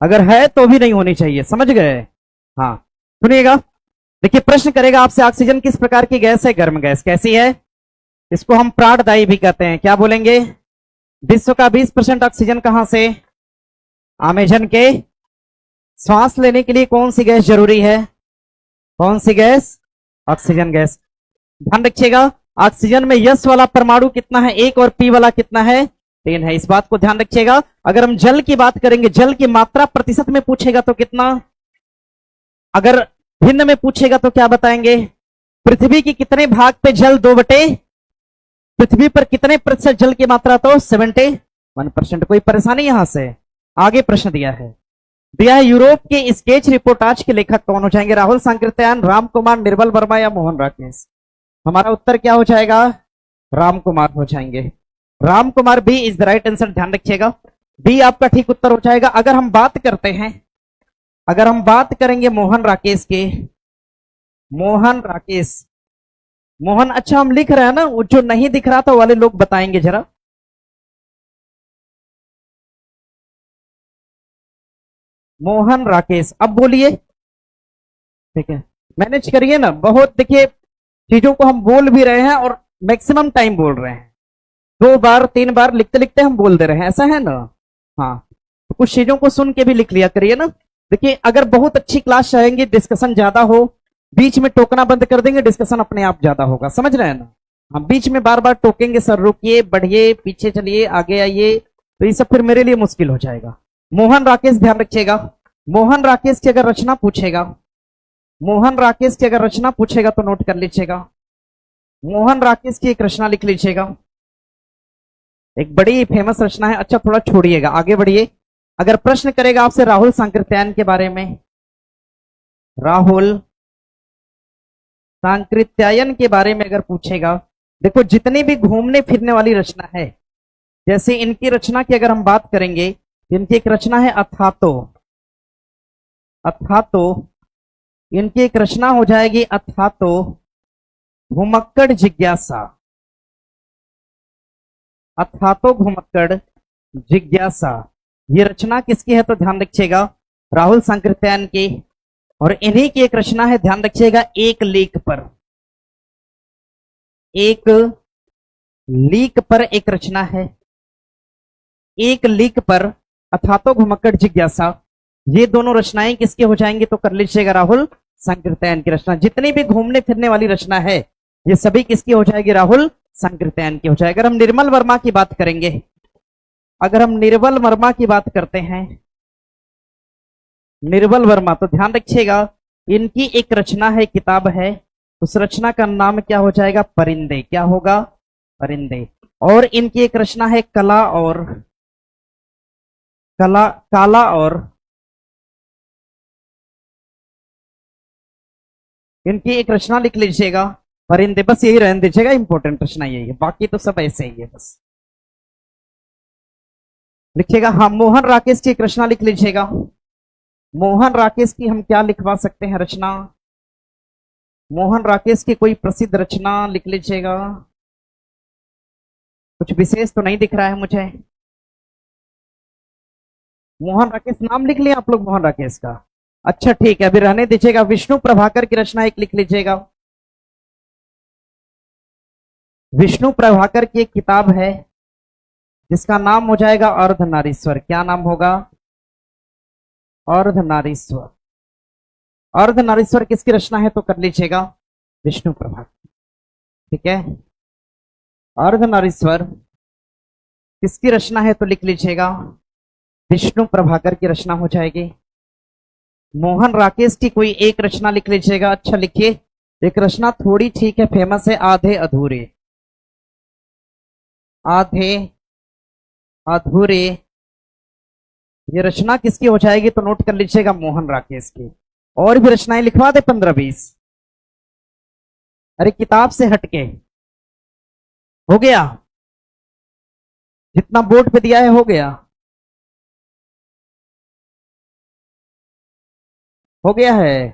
अगर है तो भी नहीं होनी चाहिए। समझ गए? हाँ, सुनिएगा। देखिए, प्रश्न करेगा आपसे, ऑक्सीजन किस प्रकार की गैस है? गर्म गैस। कैसी है? इसको हम प्राणदायी भी कहते हैं। क्या बोलेंगे? विश्व का 20% ऑक्सीजन कहां से? अमेजन के। श्वास लेने के लिए कौन सी गैस जरूरी है? कौन सी गैस? Oxygen gas. ध्यान रखिएगा, ऑक्सीजन में यस वाला परमाणु कितना है? 1। और पी वाला कितना है? 3 है। इस बात को ध्यान रखिएगा। अगर हम जल की बात करेंगे, जल की मात्रा प्रतिशत में पूछेगा तो कितना? अगर भिन्न में पूछेगा तो क्या बताएंगे? पृथ्वी के कितने भाग पे जल? 2/, पृथ्वी पर कितने प्रतिशत जल की मात्रा? तो 71%। कोई परेशानी यहां से? आगे प्रश्न दिया है, यूरोप के स्केच रिपोर्टाज के लेखक कौन हो जाएंगे? राहुल सांकृत्यायन, राम कुमार, निर्मल वर्मा या मोहन राकेश? हमारा उत्तर क्या हो जाएगा? राम कुमार हो जाएंगे। Ram Kumar B is the right answer. ध्यान रखिएगा, बी आपका ठीक उत्तर हो जाएगा। अगर हम बात करते हैं, अगर हम बात करेंगे मोहन राकेश के, मोहन राकेश, मोहन, अच्छा हम लिख रहे हैं ना, जो नहीं दिख रहा था वाले लोग बताएंगे जरा। मोहन राकेश, अब बोलिए। ठीक है, मैनेज करिए ना। बहुत देखिए, चीजों को हम बोल भी रहे हैं और मैक्सिमम टाइम बोल रहे हैं। 2 बार 3 बार लिखते लिखते हम बोल दे रहे हैं, ऐसा है ना? हाँ, तो कुछ चीजों को सुन के भी लिख लिया करिए ना। देखिए, अगर बहुत अच्छी क्लास चाहेंगे, डिस्कशन ज्यादा हो, बीच में टोकना बंद कर देंगे, डिस्कशन अपने आप ज्यादा होगा। समझ रहे हैं ना? हम बीच में बार बार टोकेंगे, सर रुकिए, बढ़िए, पीछे चलिए, आगे आइए, तो ये सब फिर मेरे लिए मुश्किल हो जाएगा। मोहन राकेश, ध्यान रखिएगा। मोहन राकेश की अगर रचना पूछेगा, मोहन राकेश की अगर रचना पूछेगा तो नोट कर लीजिएगा। मोहन राकेश की एक रचना लिख लीजिएगा, एक बड़ी फेमस रचना है। अच्छा, थोड़ा छोड़िएगा, आगे बढ़िए। अगर प्रश्न करेगा आपसे राहुल सांकृत्यायन के बारे में, राहुल सांकृत्यायन के बारे में अगर पूछेगा, देखो जितनी भी घूमने फिरने वाली रचना है, जैसे इनकी रचना की अगर हम बात करेंगे, इनकी एक रचना है अथातो। अथातो, इनकी एक रचना हो जाएगी अथातो। घुमक्कड़ जिज्ञासा, अथातो घुमक्कड़ जिज्ञासा, ये रचना किसकी है? तो ध्यान रखिएगा राहुल सांकृत्यायन की, और इन्हीं की एक रचना है, ध्यान रखिएगा, एक लीक पर, एक लीक पर एक रचना है, एक लीक पर अथातो घुमक्कड़ जिज्ञासा, ये दोनों रचनाएं किसके हो जाएंगी? तो कर लीजिएगा राहुल सांकृत्यायन की रचना। जितनी भी घूमने फिरने वाली रचना है ये सभी किसकी हो जाएगी? राहुल सांकृत्यायन की हो जाएगी। अगर हम निर्मल वर्मा की बात करेंगे, अगर हम निर्मल वर्मा की बात करते हैं, निर्मल वर्मा, तो ध्यान रखिएगा इनकी एक रचना है, किताब है, उस रचना का नाम क्या हो जाएगा? परिंदे। क्या होगा? परिंदे। और इनकी एक रचना है काला और इनकी एक रचना लिख लीजिएगा परिंदे, बस यही रहने दीजिएगा, इंपॉर्टेंट रचना यही है, बाकी तो सब ऐसे ही है, बस लिखिएगा। हाँ, मोहन राकेश की एक रचना लिख लीजिएगा। मोहन राकेश की हम क्या लिखवा सकते हैं रचना? मोहन राकेश की कोई प्रसिद्ध रचना लिख लीजिएगा। कुछ विशेष तो नहीं दिख रहा है मुझे। मोहन राकेश नाम लिख लिया आप लोग मोहन राकेश का? अच्छा ठीक है, अभी रहने दीजिएगा। विष्णु प्रभाकर की रचना एक लिख लीजिएगा। विष्णु प्रभाकर की एक किताब है जिसका नाम हो जाएगा अर्धनारीश्वर। क्या नाम होगा? अर्धनारीश्वर। अर्धनारीश्वर किसकी रचना है? तो कर लीजिएगा विष्णु प्रभाकर। ठीक है, अर्धनारीश्वर किसकी रचना है? तो लिख लीजिएगा विष्णु प्रभाकर की रचना हो जाएगी। मोहन राकेश की कोई एक रचना लिख लीजिएगा। अच्छा लिखिए, एक रचना थोड़ी ठीक है, फेमस है, आधे अधूरे। आधे अधूरे, ये रचना किसकी हो जाएगी? तो नोट कर लीजिएगा मोहन राकेश की। और भी रचनाएं लिखवा दे 15-20। अरे किताब से हटके हो गया, जितना बोर्ड पे दिया है हो गया, हो गया है।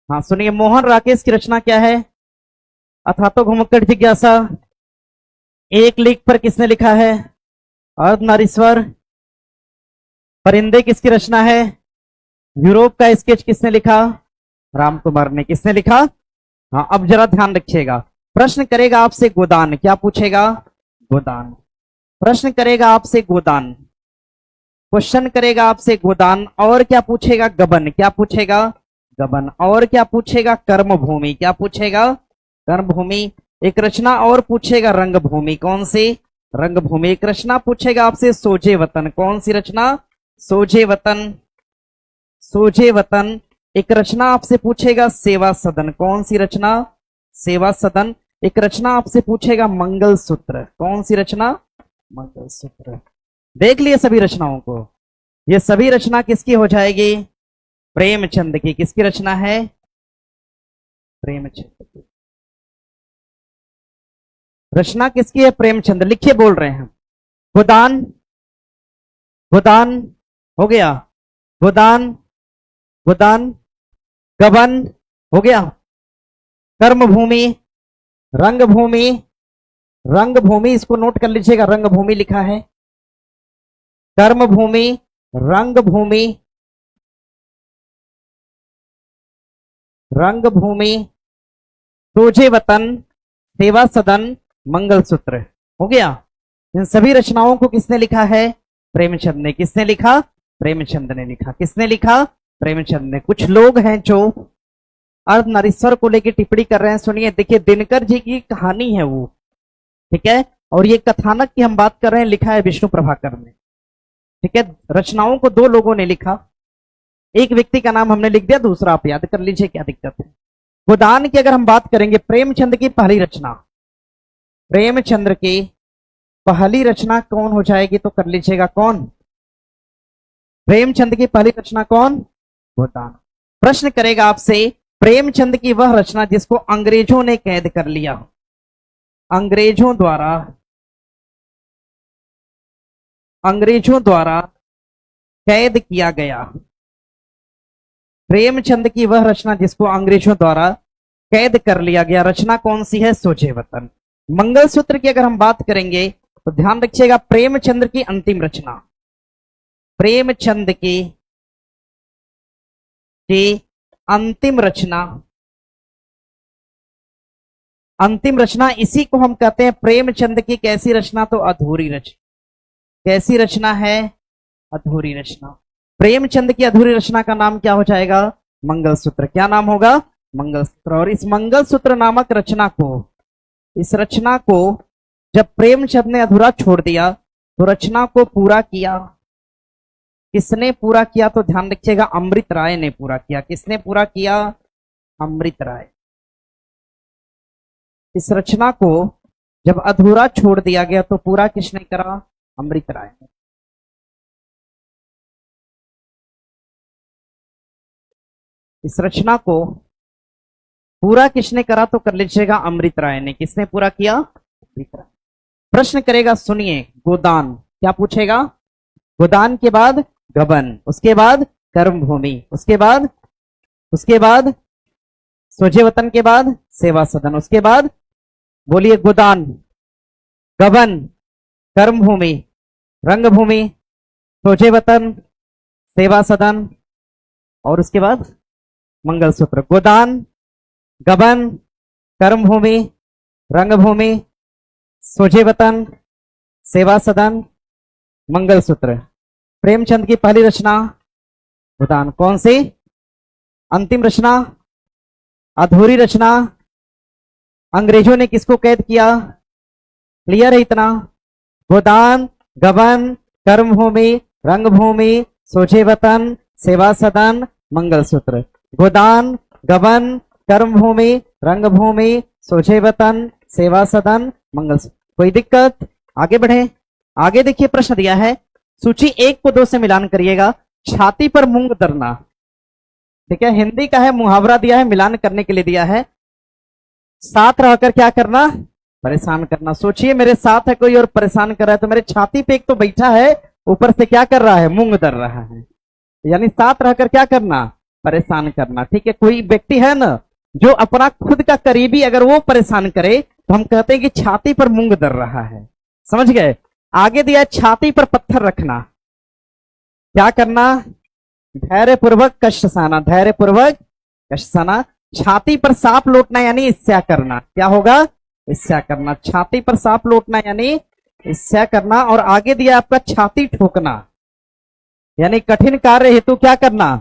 हाँ सुनिए, मोहन राकेश की रचना क्या है? अथातो घुमक्कड़ जिज्ञासा। एक लीक पर किसने लिखा है? अर्धनारीश्वर। परिंदे किसकी रचना है? यूरोप का स्केच किसने लिखा? राम कुमार ने। किसने लिखा? हाँ, अब जरा ध्यान रखिएगा, प्रश्न करेगा आपसे गोदान। क्या पूछेगा? गोदान। प्रश्न करेगा आपसे गोदान, क्वेश्चन करेगा आपसे गोदान, और क्या पूछेगा? गबन। क्या पूछेगा? गबन। और क्या पूछेगा? कर्मभूमि। क्या पूछेगा? कर्मभूमि। एक रचना और पूछेगा रंगभूमि। कौन सी? रंगभूमि। एक रचना पूछेगा आपसे सोजे वतन। कौन सी रचना? सोजे वतन। सोजे वतन। एक रचना आपसे पूछेगा सेवा सदन। कौन सी रचना? सेवा सदन। एक रचना आपसे पूछेगा मंगल सूत्र। कौन सी रचना? मंगल सूत्र। देख लिए सभी रचनाओं को। ये सभी रचना किसकी हो जाएगी? प्रेमचंद की। किसकी रचना है? प्रेमचंद की। रचना किसकी है? प्रेमचंद। लिखिए, बोल रहे हैं। गोदान। गोदान हो गया। गोदान। गोदान। गबन हो गया। कर्मभूमि। रंगभूमि। रंगभूमि, इसको नोट कर लीजिएगा, रंगभूमि लिखा है। कर्मभूमि, रंगभूमि, रंगभूमि, सोजे वतन, सेवा सदन, मंगलसूत्र। हो गया। इन सभी रचनाओं को किसने लिखा है? प्रेमचंद ने। किसने लिखा? प्रेमचंद ने लिखा। किसने लिखा? प्रेमचंद ने। कुछ लोग हैं जो अर्धनारीश्वर को लेकर टिप्पणी कर रहे हैं। सुनिए, देखिए, दिनकर जी की कहानी है वो, ठीक है, और ये कथानक की हम बात कर रहे हैं, लिखा है विष्णु प्रभाकर ने। ठीक है, रचनाओं को दो लोगों ने लिखा, एक व्यक्ति का नाम हमने लिख दिया, दूसरा आप याद कर लीजिए, क्या दिक्कत है। गोदान की अगर हम बात करेंगे, प्रेमचंद की पहली रचना, प्रेमचंद्र की पहली रचना कौन हो जाएगी? तो कर लीजिएगा, कौन? प्रेमचंद की पहली रचना कौन? गोदान। प्रश्न करेगा आपसे, प्रेमचंद की वह रचना जिसको अंग्रेजों ने कैद कर लिया, अंग्रेजों द्वारा कैद किया गया। प्रेमचंद की वह रचना जिसको अंग्रेजों द्वारा कैद कर लिया गया, रचना कौन सी है? सोझे वतन। मंगलसूत्र की अगर हम बात करेंगे तो ध्यान रखिएगा, प्रेमचंद्र की अंतिम रचना, प्रेमचंद की अंतिम रचना, अंतिम रचना, इसी को हम कहते हैं प्रेमचंद की कैसी रचना? तो अधूरी रचना। कैसी रचना है? अधूरी रचना। प्रेमचंद की अधूरी रचना का नाम क्या हो जाएगा? मंगलसूत्र। क्या नाम होगा? मंगलसूत्र। और इस मंगलसूत्र नामक रचना को, इस रचना को जब प्रेमचंद ने अधूरा छोड़ दिया तो रचना को पूरा किया, किसने पूरा किया? तो ध्यान रखिएगा, अमृत राय ने पूरा किया। किसने पूरा किया? अमृत राय। इस रचना को जब अधूरा छोड़ दिया गया तो पूरा किसने करा? अमृत राय ने। इस रचना को पूरा किसने करा? तो कर लीजिएगा अमृत राय ने। किसने पूरा किया? अमृत राय। प्रश्न करेगा, सुनिए, गोदान। क्या पूछेगा? गोदान के बाद गबन, उसके बाद कर्मभूमि, उसके बाद सोझे वतन के बाद सेवा सदन, उसके बाद बोलिए गोदान, गबन, कर्मभूमि, रंगभूमि, सोझे वतन, सेवा सदन और उसके बाद मंगलसूत्र। गोदान, गबन, कर्मभूमि, रंगभूमि, सोझे वतन, सेवा सदन, मंगलसूत्र। प्रेमचंद की पहली रचना गोदान, कौन सी? अंतिम रचना, अधूरी रचना। अंग्रेजों ने किसको कैद किया? क्लियर है इतना? गोदान, गबन, कर्मभूमि, रंगभूमि, सोझे वतन, सेवा सदन, मंगलसूत्र। गोदान, गबन, कर्मभूमि, रंगभूमि, सोझे वतन, सेवा सदन, मंगलसूत्र। कोई दिक्कत? आगे बढ़े। आगे देखिए, प्रश्न दिया है, सूची 1 को 2 से मिलान करिएगा। छाती पर मूंग दरना, ठीक है, हिंदी का है, मुहावरा दिया है, मिलान करने के लिए दिया है। साथ रहकर क्या करना? परेशान करना। सोचिए, मेरे साथ है कोई और परेशान कर रहा है, तो मेरे छाती पे एक तो बैठा है, ऊपर से क्या कर रहा है? मूंग दर रहा है। यानी साथ रहकर क्या करना? परेशान करना। ठीक है, कोई व्यक्ति है ना जो अपना खुद का करीबी अगर वो परेशान करे तो हम कहते हैं कि छाती पर मूंग दर रहा है। समझ गए? आगे दिया, छाती पर पत्थर रखना। क्या करना? धैर्यपूर्वक कष्ट सहना, धैर्यपूर्वक कष्ट सहना। छाती पर सांप लौटना यानी ईर्ष्या करना। क्या होगा? ईर्ष्या करना। छाती पर सांप लौटना यानी ईर्ष्या करना। और आगे दिया आपका छाती ठोकना, यानी कठिन कार्य हेतु क्या करना?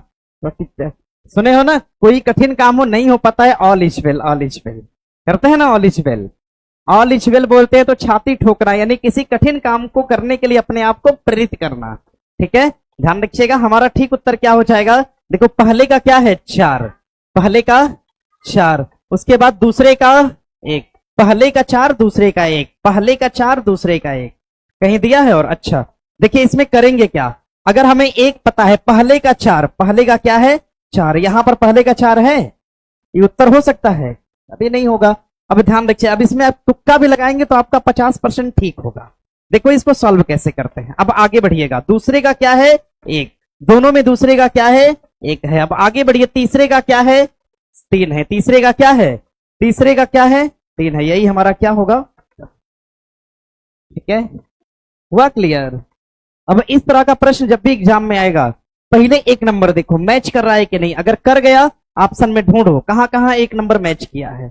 सुने हो ना, कोई कठिन काम हो नहीं हो पाता है, all is well, all is well करते हैं ना, all is well, all is well बोलते हैं। तो छाती ठोकना यानी किसी कठिन काम को करने के लिए अपने आप को प्रेरित करना। ठीक है, ध्यान रखिएगा। हमारा ठीक उत्तर क्या हो जाएगा? देखो, पहले का क्या है? 4, पहले का 4, उसके बाद दूसरे का 1, पहले का 4, दूसरे का 1, पहले का 4, दूसरे का 1, कहीं दिया है? और अच्छा देखिए, इसमें करेंगे क्या? अगर हमें एक पता है, पहले का 4, पहले का क्या है? 4, यहां पर पहले का 4 है, ये उत्तर हो सकता है? अभी नहीं होगा। अब ध्यान रखिए, अब इसमें आप तुक्का भी लगाएंगे तो आपका 50% ठीक होगा। देखो इसको सॉल्व कैसे करते हैं। अब आगे बढ़िएगा, दूसरे का क्या है? 1, दोनों में दूसरे का क्या है? 1 है। अब आगे बढ़िए, तीसरे का क्या है? 3 है। तीसरे का क्या है? तीसरे का क्या है? 3 है। यही हमारा क्या होगा? ठीक है, हुआ क्लियर? अब इस तरह का प्रश्न जब भी एग्जाम में आएगा, पहले 1 नंबर देखो मैच कर रहा है कि नहीं। अगर कर गया, ऑप्शन में ढूंढो कहां कहां 1 नंबर मैच किया है।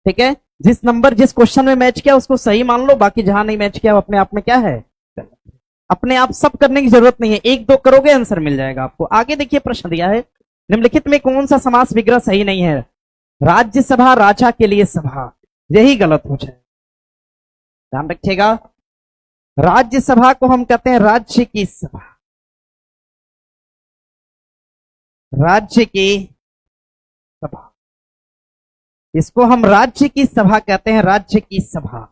ठीक है, जिस नंबर जिस क्वेश्चन में मैच किया उसको सही मान लो, बाकी जहां नहीं मैच किया वो अपने आप में क्या है? अपने आप सब करने की जरूरत नहीं है, 1-2 करोगे आंसर मिल जाएगा आपको। आगे देखिए, प्रश्न दिया है, निम्नलिखित में कौन सा समास विग्रह सही नहीं है? राज्यसभा राजा के लिए सभा, यही गलत हो जाए। ध्यान रखिएगा, राज्यसभा को हम कहते हैं राज्य की सभा, राज्य की सभा, इसको हम राज्य की सभा कहते हैं, राज्य की सभा।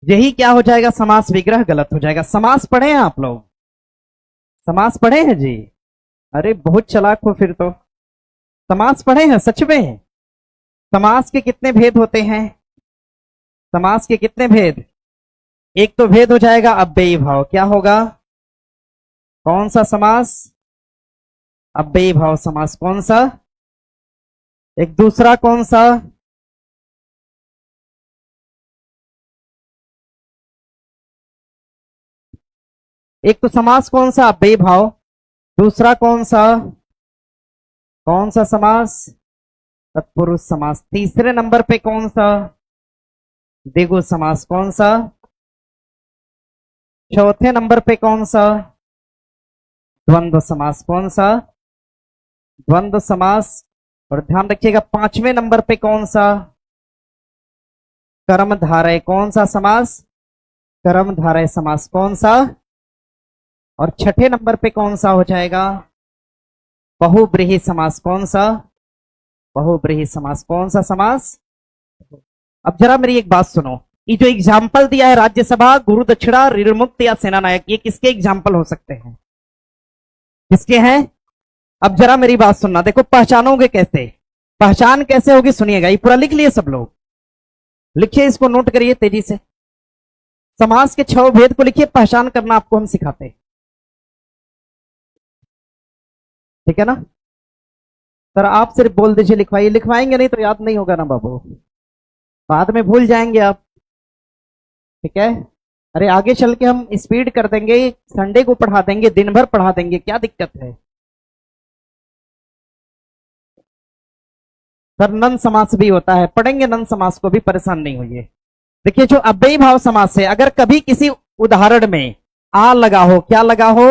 यही क्या हो जाएगा? समास विग्रह गलत हो जाएगा। समास पढ़े हैं आप लोग? समास पढ़े हैं जी? अरे बहुत चालाक हो फिर तो। समास पढ़े हैं सच में? समास के कितने भेद होते हैं? समास के कितने भेद? एक तो भेद हो जाएगा अव्ययी भाव। क्या होगा? कौन सा समास? अव्ययी भाव समास। कौन सा? एक दूसरा कौन सा? एक तो समास कौन सा, अव्ययी भाव। दूसरा कौन सा समास, तत्पुरुष समास। तीसरे नंबर पे कौन सा, द्विगु समास। कौन सा, चौथे नंबर पे कौन सा, द्वंद्व समास। कौन सा, द्वंद्व समास। और ध्यान रखिएगा पांचवें नंबर पे कौन सा, कर्मधारय। कौन सा समास, कर्मधारय समास। कौन सा, और छठे नंबर पे कौन सा हो जाएगा, बहुब्रीहि समास। कौन सा, बहुब्रीहि समास। कौन सा समास। अब जरा मेरी एक बात सुनो, ये जो एग्जाम्पल दिया है राज्यसभा, गुरु दक्षिणा, ऋण मुक्त या सेना नायक, ये किसके एग्जाम्पल हो सकते हैं, किसके हैं। अब जरा मेरी बात सुनना, देखो पहचानोगे कैसे, पहचान कैसे होगी सुनिएगा। ये पूरा लिख लिए सब लोग, लिखिए, इसको नोट करिए तेजी से। समास के 6 भेद को लिखिए, पहचान करना आपको हम सिखाते हैं, ठीक है ना। सर आप सिर्फ बोल दीजिए लिखवाइए, लिखवाएंगे नहीं तो याद नहीं होगा ना बाबू, बाद में भूल जाएंगे आप, ठीक है। अरे आगे चल के हम स्पीड कर देंगे, संडे को पढ़ा देंगे, दिन भर पढ़ा देंगे, क्या दिक्कत है। सर नन समास भी होता है, पढ़ेंगे नन समास को भी, परेशान नहीं होइए। देखिए जो अव्ययी भाव समास है, अगर कभी किसी उदाहरण में आ लगा हो, क्या लगा हो,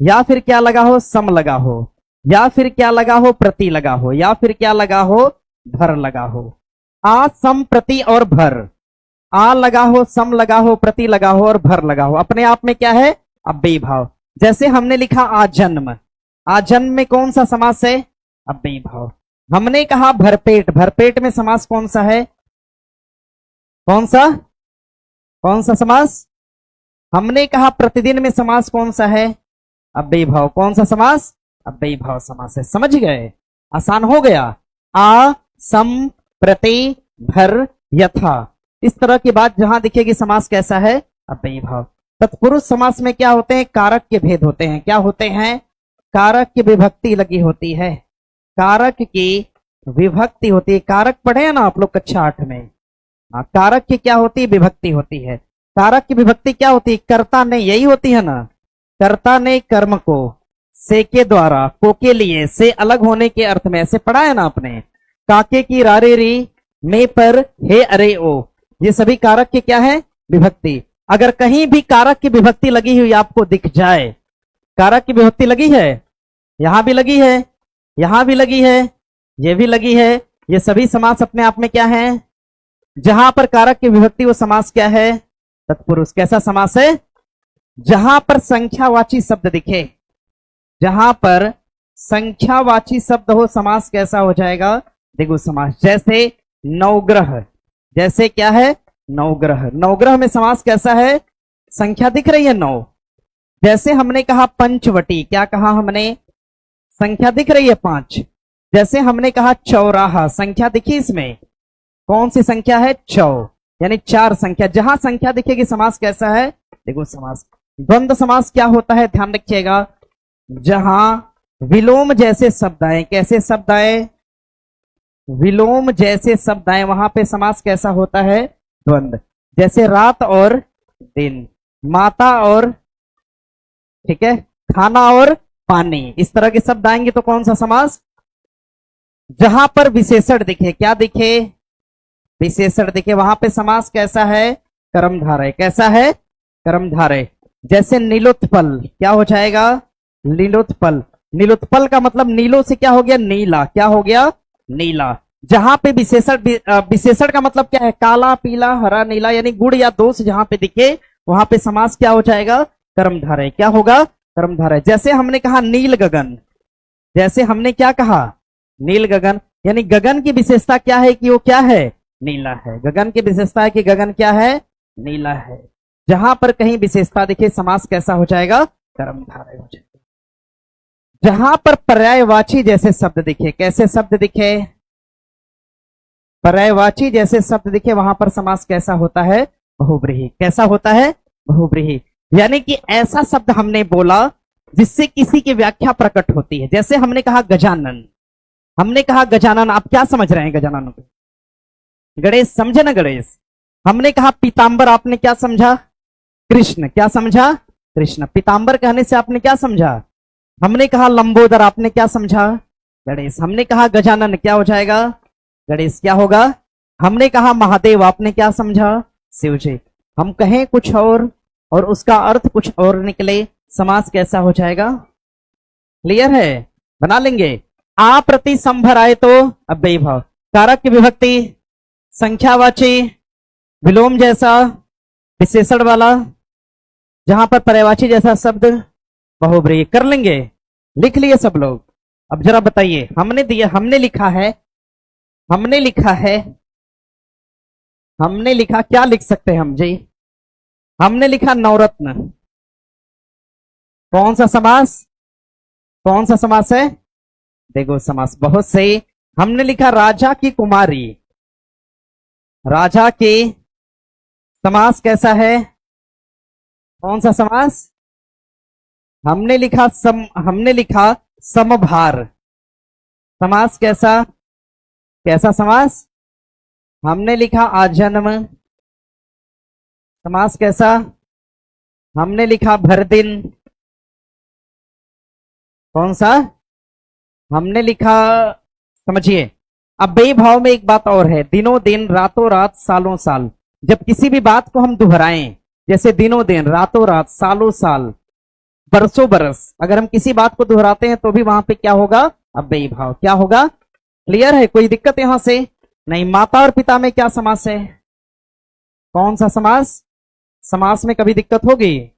या फिर क्या लगा हो, सम लगा हो, या फिर क्या लगा हो, प्रति लगा हो, या फिर क्या लगा हो, भर लगा हो। आ, सम, प्रति और भर। आ लगा हो, सम लगा हो, प्रति लगा हो और भर लगा हो, अपने आप में क्या है, अव्ययी भाव। जैसे हमने लिखा आजन्म, आजन्म में कौन सा समास है, अव्ययी भाव। हमने कहा भरपेट, भरपेट में समास कौन सा है, कौन सा समास। हमने कहा प्रतिदिन में समास कौन सा है, अव्ययी भाव। कौन सा समास, अव्ययी भाव समास है। समझ गए, आसान हो गया। आ, सम, प्रति, भर, यथा, इस तरह की बात जहां दिखेगी समास कैसा है, अव्ययी भाव। तत्पुरुष समास में क्या होते हैं, कारक के भेद होते हैं। क्या होते हैं, कारक की विभक्ति लगी होती है, कारक की विभक्ति होती है। कारक पढ़े हैं ना आप लोग कक्षा 8 में। कारक की क्या होती है, विभक्ति होती है। कारक की विभक्ति क्या होती है, कर्ता ने, यही होती है ना, कर्ता ने कर्म को से के द्वारा, को के लिए, से अलग होने के अर्थ में, ऐसे पढ़ा है ना आपने। काके की रारे री, में पर हे अरे ओ, ये सभी कारक के क्या है, विभक्ति। अगर कहीं भी कारक की विभक्ति लगी हुई आपको दिख जाए, कारक की विभक्ति लगी है, यहां भी लगी है, यहां भी लगी है, ये भी लगी है, ये सभी समास अपने आप में क्या है, जहां पर कारक की विभक्ति वो समास क्या है, तत्पुरुष। कैसा समास है, जहां पर संख्यावाची शब्द दिखे, जहां पर संख्यावाची शब्द हो, समास कैसा हो जाएगा, द्विगु समास। जैसे नवग्रह, जैसे क्या है, नवग्रह, नवग्रह में समास कैसा है, संख्या दिख रही है 9। जैसे हमने कहा पंचवटी, क्या कहा हमने, संख्या दिख रही है 5। जैसे हमने कहा चौराहा, संख्या दिखी इसमें, कौन सी संख्या है, 4, यानी 4 संख्या। जहां संख्या दिखेगी समास कैसा है, देखो समास। द्वंद्व समास क्या होता है, ध्यान रखिएगा, जहां विलोम जैसे शब्द आए, कैसे शब्द आए, विलोम जैसे शब्द आए, वहां पे समास कैसा होता है, द्वंद्व। जैसे रात और दिन, माता और, ठीक है, खाना और पानी, इस तरह के शब्द आएंगे तो कौन सा समास। जहां पर विशेषण दिखे, क्या दिखे, विशेषण दिखे, वहां पे समास कैसा है, कर्मधारय। कैसा है, कर्मधारय। जैसे नीलोत्पल, क्या हो जाएगा, नीलोत्पल। नीलोत्पल का मतलब नीलो से क्या हो गया, नीला, क्या हो गया, नीला। जहां पे विशेषण, विशेषण का मतलब क्या है, काला, पीला, हरा, नीला, यानी गुण या दोष जहां पे दिखे वहां पे समास क्या हो जाएगा, कर्मधारय। क्या होगा, कर्मधारय। जैसे हमने कहा नील गगन, जैसे हमने क्या कहा, नील गगन, यानी गगन की विशेषता क्या है कि वो क्या है, नीला है। गगन की विशेषता है कि गगन क्या है, नीला है। जहां पर कहीं विशेषता दिखे समास कैसा हो जाएगा, कर्मधारय हो जाएगा। जहां पर पर्यायवाची जैसे शब्द दिखे, कैसे शब्द दिखे, पर्यायवाची जैसे शब्द दिखे, वहां पर समास कैसा होता है, बहुब्रीहि। कैसा होता है, बहुब्रीहि। यानी कि ऐसा शब्द हमने बोला जिससे किसी की व्याख्या प्रकट होती है। जैसे हमने कहा गजानन, हमने कहा गजानन, आप क्या समझ रहे हैं गजानन को, गणेश समझे ना, गणेश। हमने कहा पीतांबर, आपने क्या समझा, कृष्ण, क्या समझा, कृष्ण। पीताम्बर कहने से आपने क्या समझा? हमने कहा लंबोदर, आपने क्या समझा? गणेश। हमने कहा गजानन, क्या हो जाएगा? गणेश। क्या होगा? हमने कहा महादेव, आपने क्या समझा? शिव जी। हम कहें कुछ और उसका अर्थ कुछ और निकले, समास कैसा हो जाएगा? क्लियर है? बना लेंगे। आ प्रति संभर आए तो अव्ययी भाव, कारक की विभक्ति, संख्यावाची, विलोम जैसा, विशेषण वाला, जहां पर पर्यायवाची जैसा शब्द, बहुब्रीहि। कर लेंगे? लिख लिए सब लोग? अब जरा बताइए, हमने दिया, हमने लिखा है, हमने लिखा क्या लिख सकते हैं हम जी? हमने लिखा नवरत्न। कौन सा समास? कौन सा समास है? देखो समास, बहुत सही। हमने लिखा राजा की कुमारी। राजा की समास कैसा है? कौन सा समास? हमने लिखा समभार। समास कैसा? कैसा समास? हमने लिखा आजन्म। समास कैसा? हमने लिखा भर दिन। कौन सा? हमने लिखा, समझिए। अब बेभाव में एक बात और है, दिनों दिन, रातों रात, सालों साल। जब किसी भी बात को हम दोहराएं, जैसे दिनों दिन, रातों रात, सालों साल, बरसों बरस, अगर हम किसी बात को दोहराते हैं तो भी वहां पे क्या होगा? अब बेभाव। क्या होगा? क्लियर है? कोई दिक्कत यहां से नहीं। माता और पिता में क्या समास है? कौन सा समास? समास में कभी दिक्कत होगी?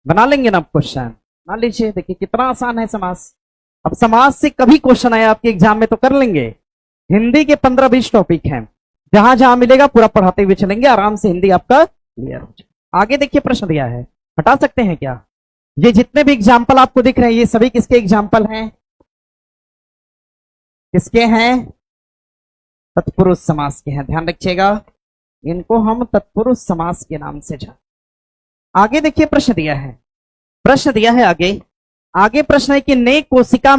बना लेंगे ना क्वेश्चन? बना लीजिए, देखिए कितना आसान है समास। अब समास से कभी क्वेश्चन आया आपके एग्जाम में तो कर लेंगे। हिंदी के 15-20 टॉपिक हैं, जहां जहां मिलेगा पूरा पढ़ाते हुए चलेंगे, आराम से हिंदी आपका क्लियर हो जाए। आगे देखिए प्रश्न दिया है, हटा सकते हैं क्या? ये जितने भी एग्जाम्पल आपको दिख रहे हैं, ये सभी किसके एग्जाम्पल हैं? किसके हैं? तत्पुरुष समास के हैं, ध्यान रखिएगा। इनको हम तत्पुरुष समास के नाम से जान। आगे देखिए प्रश्न दिया है, आगे प्रश्न है कि ने कोशिका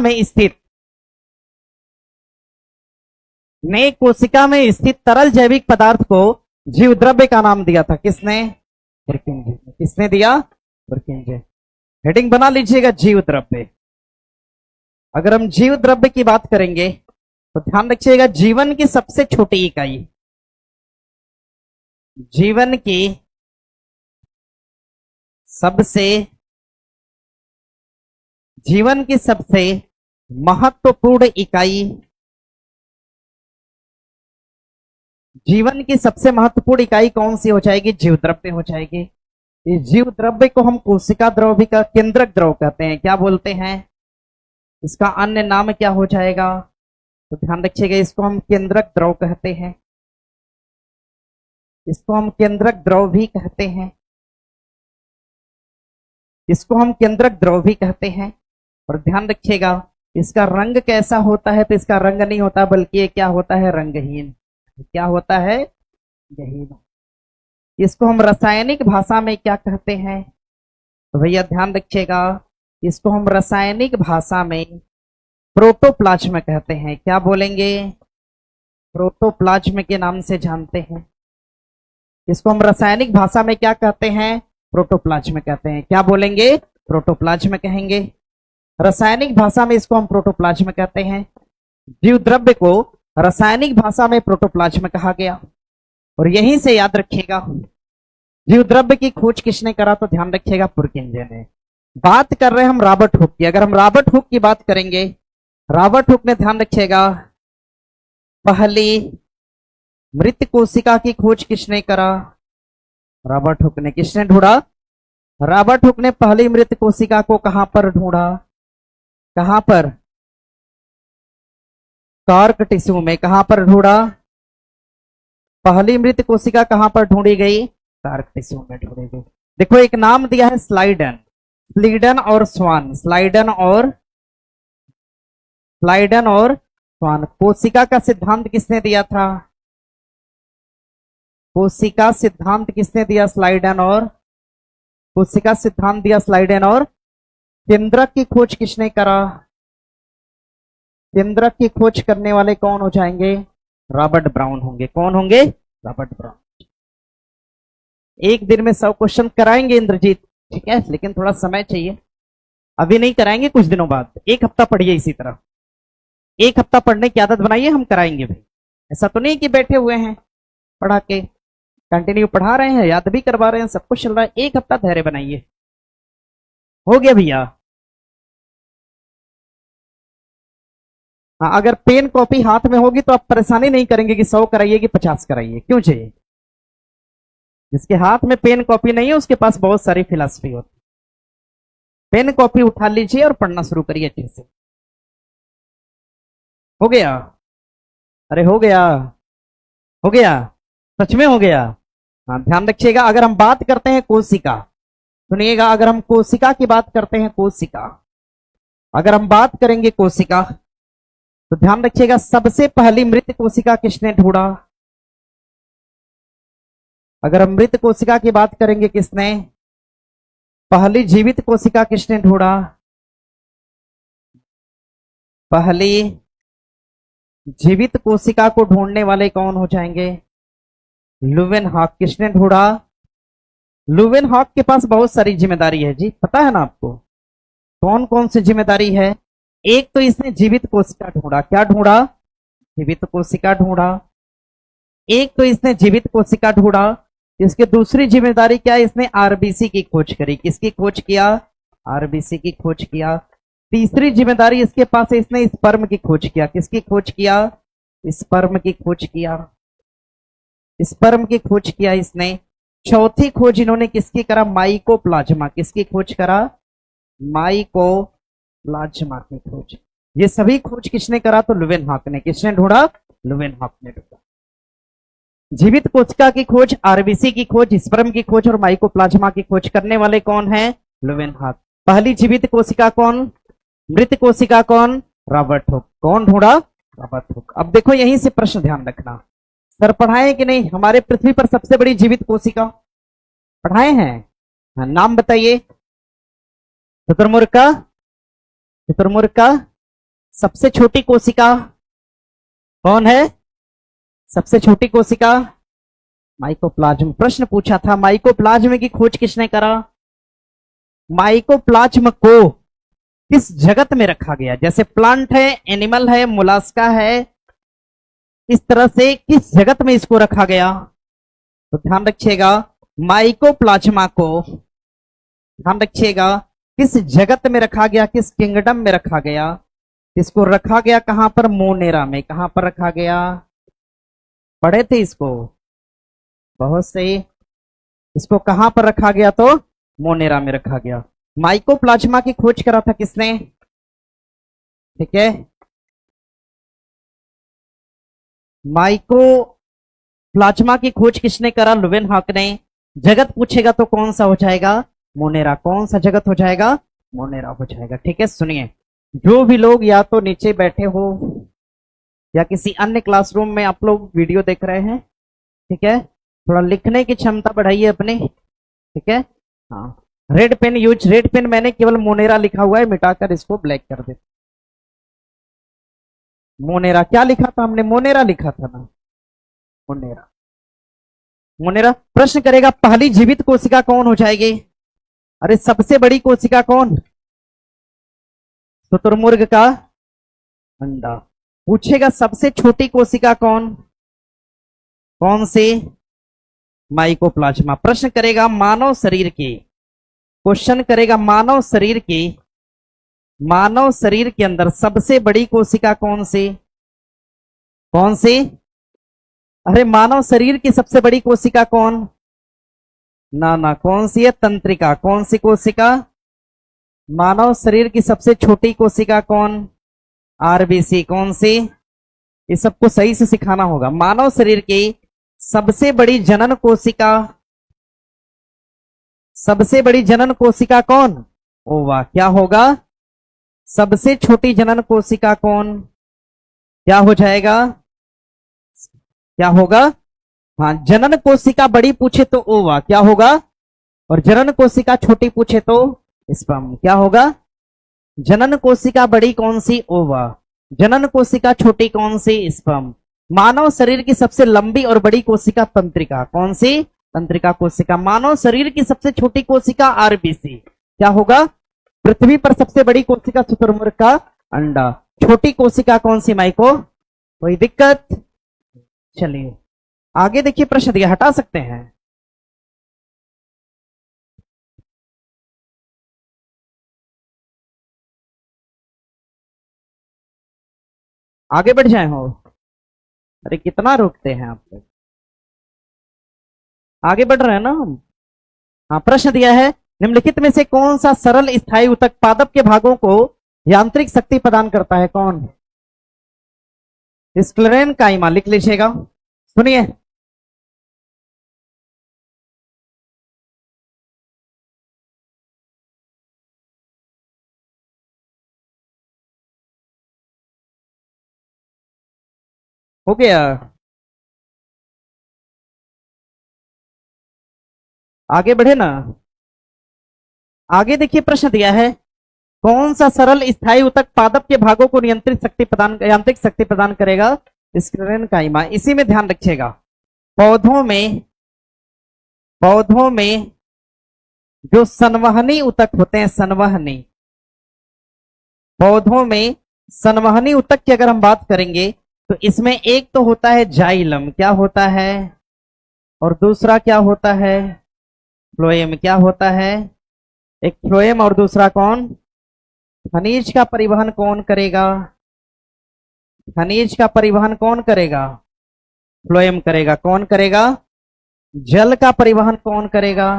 में स्थित तरल जैविक पदार्थ को जीव द्रव्य का नाम दिया था किसने? बर्किंजे। किसने दिया? बर्किंजे। हेडिंग बना लीजिएगा, जीव द्रव्य। अगर हम जीव द्रव्य की बात करेंगे तो ध्यान रखिएगा, जीवन की सबसे छोटी इकाई, जीवन की सबसे महत्वपूर्ण इकाई, जीवन की सबसे महत्वपूर्ण इकाई कौन सी हो जाएगी? जीव द्रव्य हो जाएगी। इस जीव द्रव्य को हम कोशिका द्रव्य का केंद्रक द्रव कहते हैं। क्या बोलते हैं? इसका अन्य नाम क्या हो जाएगा? तो ध्यान रखिएगा, इसको हम केंद्रक द्रव कहते हैं, इसको हम केंद्रक द्रव भी कहते हैं, इसको हम केंद्रक द्रव भी कहते हैं। और ध्यान रखिएगा, इसका रंग कैसा होता है? तो इसका रंग नहीं होता, बल्कि ये क्या होता है? रंगहीन। क्या होता है? यही। इसको हम रासायनिक भाषा में क्या कहते हैं? तो भैया ध्यान रखिएगा, इसको हम रासायनिक भाषा में प्रोटोप्लाज्म कहते हैं। क्या बोलेंगे? प्रोटोप्लाज्म के नाम से जानते हैं। इसको हम रासायनिक भाषा में क्या कहते हैं? प्रोटोप्लाज्म कहते हैं। क्या बोलेंगे? प्रोटोप्लाज्म कहेंगे। रासायनिक भाषा में इसको हम प्रोटोप्लाज्म कहते हैं। जीव द्रव्य को रासायनिक भाषा में प्रोटोप्लाज्म कहा गया। और यहीं से याद रखिएगा, जीव द्रव्य की खोज किसने करा? तो ध्यान रखिएगा, पुरकिंजे ने। बात कर रहे हैं हम रॉबर्ट हुक की। अगर हम रॉबर्ट हुक की बात करेंगे, रॉबर्ट हुक ने, ध्यान रखिएगा, पहली मृत कोशिका की खोज किसने करा? रॉबर्ट हुक ने। किसने ढूंढा? रॉबर्ट हुक ने पहली मृत कोशिका को कहां पर ढूंढा? कहां पर? कार्क टिश्यू में। कहां पर ढूंढा? पहली मृत कोशिका कहां पर ढूंढी गई? कार्क टिश्यू में ढूंढी गई। देखो एक नाम दिया है स्लाइडन, स्लीडन और स्वान। स्लाइडन और स्वान। कोशिका का सिद्धांत किसने दिया था? कोशिका सिद्धांत किसने दिया? स्लाइडन और, कोशिका सिद्धांत दिया स्लाइडन। और केंद्रक की खोज किसने करा? केंद्रक की खोज करने वाले कौन हो जाएंगे? रॉबर्ट ब्राउन होंगे। कौन होंगे? Robert brown. एक दिन में 100 क्वेश्चन कराएंगे इंद्रजीत, ठीक है, लेकिन थोड़ा समय चाहिए, अभी नहीं कराएंगे, कुछ दिनों बाद। एक हफ्ता पढ़िए इसी तरह, एक हफ्ता पढ़ने की आदत बनाइए, हम कराएंगे भाई। ऐसा तो नहीं कि बैठे हुए हैं पढ़ा के, कंटिन्यू पढ़ा रहे हैं, याद भी करवा रहे हैं, सब कुछ चल रहा है। एक हफ्ता धैर्य बनाइए। हो गया भैया? हाँ, अगर पेन कॉपी हाथ में होगी तो आप परेशानी नहीं करेंगे कि 100 कराइए कि 50 कराइए, क्यों चाहिए? जिसके हाथ में पेन कॉपी नहीं है उसके पास बहुत सारी फिलॉसफी होती है। पेन कॉपी उठा लीजिए और पढ़ना शुरू करिए अच्छे से। हो गया? अरे हो गया, हो गया, सच में हो गया। हाँ, ध्यान रखिएगा, अगर हम बात करते हैं कोशिका, सुनिएगा, अगर हम कोशिका की बात करते हैं, कोशिका, अगर हम बात करेंगे कोशिका, तो ध्यान रखिएगा, सबसे पहली मृत कोशिका किसने ढूंढा? अगर हम मृत कोशिका की बात करेंगे, किसने? पहली जीवित कोशिका किसने ढूंढा? पहली जीवित कोशिका को ढूंढने वाले कौन हो जाएंगे? लुवेनहॉक। किसने ढूंढा? लुवेनहॉक के पास बहुत सारी जिम्मेदारी है जी, पता है ना आपको? कौन कौन सी जिम्मेदारी है? एक तो इसने जीवित कोशिका ढूंढा। क्या ढूंढा? जीवित कोशिका ढूंढा। एक तो इसने जीवित कोशिका ढूंढा। इसकी दूसरी जिम्मेदारी क्या है? इसने आरबीसी की खोज करी। किसकी खोज किया? आरबीसी की खोज किया। तीसरी जिम्मेदारी इसके पास है, इसने स्पर्म की खोज किया। किसकी खोज किया? स्पर्म की खोज किया। स्पर्म की खोज किया इसने। चौथी खोज इन्होंने किसकी करा? माइकोप्लाज्मा। किसकी खोज करा? माइकोप्लाज्मा की खोज। ये सभी खोज किसने करा? तो लुवेनहॉक ने। किसने ढूंढा? लुवेनहॉक ने ढूंढा। जीवित कोशिका की खोज, आरबीसी की खोज, स्पर्म की खोज और माइकोप्लाज्मा की खोज करने वाले कौन है? लुवेनहॉक। पहली जीवित कोशिका कौन? मृत कोशिका कौन? Robert Hooke. कौन ढूंढा? Robert Hooke. अब देखो, यहीं से प्रश्न ध्यान रखना, सर पढ़ाए कि नहीं? हमारे पृथ्वी पर सबसे बड़ी जीवित कोशिका पढ़ाए हैं? हाँ, नाम बताइए। शुतुरमुर्ग का? शुतुरमुर्ग का सबसे छोटी कोशिका कौन है? सबसे छोटी कोशिका माइकोप्लाज्म। प्रश्न पूछा था, माइकोप्लाज्म की खोज किसने करा? माइकोप्लाज्म को किस जगत में रखा गया? जैसे प्लांट है, एनिमल है, मोलास्का है, इस तरह से किस जगत में इसको रखा गया? तो ध्यान रखिएगा, माइकोप्लाज्मा को ध्यान रखिएगा किस जगत में रखा गया, किस किंगडम में रखा गया। इसको रखा गया कहां पर? मोनेरा में। कहां पर रखा गया? पढ़े थे इसको बहुत सही। इसको कहां पर रखा गया? तो मोनेरा में रखा गया। माइकोप्लाज्मा की खोज करा था किसने? ठीक है, माइकोप्लाज्मा की खोज किसने करा? लुवेनहॉक ने। जगत पूछेगा तो कौन सा हो जाएगा? मोनेरा। कौन सा जगत हो जाएगा? मोनेरा हो जाएगा। ठीक है, सुनिए, जो भी लोग या तो नीचे बैठे हो या किसी अन्य क्लासरूम में आप लोग वीडियो देख रहे हैं, ठीक है, थोड़ा लिखने की क्षमता बढ़ाइए अपनी। ठीक है, हाँ, red pen use. Red pen मैंने केवल मोनेरा लिखा हुआ है, मिटाकर इसको ब्लैक कर दे। मोनेरा क्या लिखा था हमने? मोनेरा लिखा था ना, मोनेरा। मोनेरा। प्रश्न करेगा, पहली जीवित कोशिका कौन हो जाएगी? अरे सबसे बड़ी कोशिका कौन? शुतुरमुर्ग का अंडा। पूछेगा सबसे छोटी कोशिका कौन? कौन सी? माइकोप्लाज्मा। प्रश्न करेगा मानव शरीर की, क्वेश्चन करेगा मानव शरीर की, मानव शरीर के अंदर सबसे बड़ी कोशिका कौन सी? कौन सी? अरे मानव शरीर की सबसे बड़ी कोशिका कौन? ना ना, कौन सी है? तंत्रिका। कौन सी कोशिका? मानव शरीर की सबसे छोटी कोशिका कौन? आरबीसी। कौन सी? ये सबको सही से सिखाना होगा। मानव शरीर की सबसे बड़ी जनन कोशिका, सबसे बड़ी जनन कोशिका कौन? ओवा। क्या होगा? सबसे छोटी जनन कोशिका कौन? क्या हो जाएगा? क्या होगा? हाँ, जनन कोशिका बड़ी पूछे तो ओवा। क्या होगा? और जनन कोशिका छोटी पूछे तो स्पर्म। क्या होगा? जनन कोशिका बड़ी कौन सी? ओवा। जनन कोशिका छोटी कौन सी? स्पर्म। मानव शरीर की सबसे लंबी और बड़ी कोशिका तंत्रिका। कौन सी? तंत्रिका कोशिका। मानव शरीर की सबसे छोटी कोशिका आरबीसी क्या होगा? पृथ्वी पर सबसे बड़ी कोशिका शुतुरमुर्ग का अंडा। छोटी कोशिका कौन सी माइको? कोई दिक्कत? चलिए आगे देखिए, प्रश्न दिया, हटा सकते हैं। आगे बढ़ जाए हो? अरे कितना रोकते हैं आप लोग, आगे बढ़ रहे हैं ना हम। हाँ, प्रश्न दिया है, निम्नलिखित में से कौन सा सरल स्थायी ऊतक पादप के भागों को यांत्रिक शक्ति प्रदान करता है? कौन? स्क्लेरेन काइमा, लिख लीजिएगा। सुनिए, हो गया। आगे बढ़े ना। आगे देखिए, प्रश्न दिया है, कौन सा सरल स्थायी ऊतक पादप के भागों को यांत्रिक शक्ति प्रदान करेगा? स्क्लेरेन काइमा। इसी में ध्यान रखिएगा, पौधों में जो संवहनी ऊतक होते हैं, पौधों में संवहनी ऊतक की अगर हम बात करेंगे तो इसमें एक तो होता है जाइलम, क्या होता है? और दूसरा क्या होता है? फ्लोएम। क्या होता है? एक फ्लोएम और दूसरा कौन? खनिज का परिवहन कौन करेगा? खनिज का परिवहन कौन करेगा? फ्लोएम करेगा। कौन करेगा? जल का परिवहन कौन करेगा?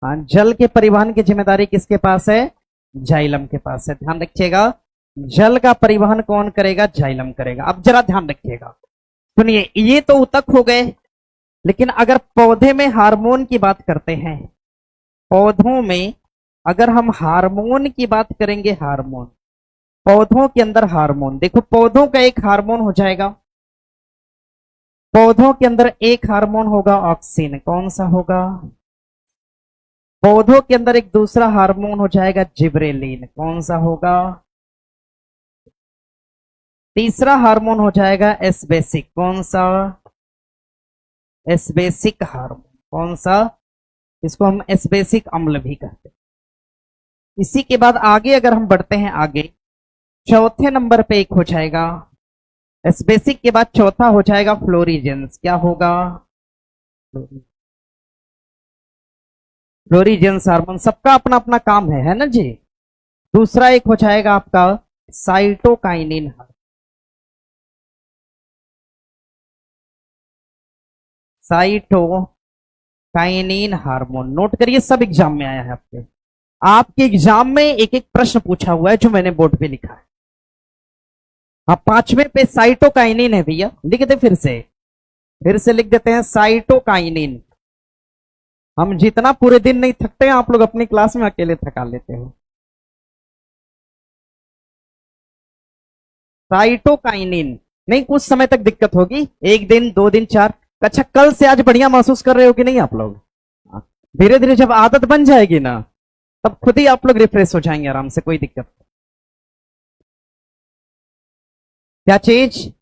हाँ, जल के परिवहन की जिम्मेदारी किसके पास है? जाइलम के पास है। ध्यान रखिएगा, जल का परिवहन कौन करेगा? जाइलम करेगा। अब जरा ध्यान रखिएगा, सुनिए, ये तो ऊतक हो गए, लेकिन अगर पौधे में हार्मोन की बात करते हैं, पौधों में अगर हम हार्मोन की बात करेंगे, हार्मोन, पौधों के अंदर हार्मोन, देखो पौधों का एक हार्मोन हो जाएगा, पौधों के अंदर एक हार्मोन होगा ऑक्सिन, कौन सा होगा? पौधों के अंदर एक दूसरा हार्मोन हो जाएगा जिब्रेलिन, कौन सा होगा? तीसरा हार्मोन हो जाएगा एस्बेसिक, कौन सा? एस्बेसिक हार्मोन, कौन सा? इसको हम एस्बेसिक अम्ल भी कहते हैं। इसी के बाद आगे अगर हम बढ़ते हैं, आगे चौथे नंबर पे एक हो जाएगा एस्बेसिक के बाद चौथा हो जाएगा फ्लोरीजेंस, क्या होगा? फ्लोरीजेंस हार्मोन, सबका अपना अपना काम है ना जी। दूसरा एक हो जाएगा आपका साइटोकाइनिन, साइटोकाइनिन हार्मोन। नोट करिए, सब एग्जाम में आया है आपके एग्जाम में एक एक प्रश्न पूछा हुआ है जो मैंने बोर्ड पे लिखा है। हाँ, पांचवें पे साइटोकाइनिन है भैया, लिख दे फिर से लिख देते हैं साइटोकाइनिन। हम जितना पूरे दिन नहीं थकते हैं, आप लोग अपनी क्लास में अकेले थका लेते हो। साइटोकाइनिन, नहीं कुछ समय तक दिक्कत होगी, एक दिन, 2 दिन, 4। अच्छा, कल से आज बढ़िया महसूस कर रहे हो कि नहीं आप लोग? धीरे धीरे जब आदत बन जाएगी ना, तब खुद ही आप लोग रिफ्रेश हो जाएंगे आराम से, कोई दिक्कत। क्या चीज?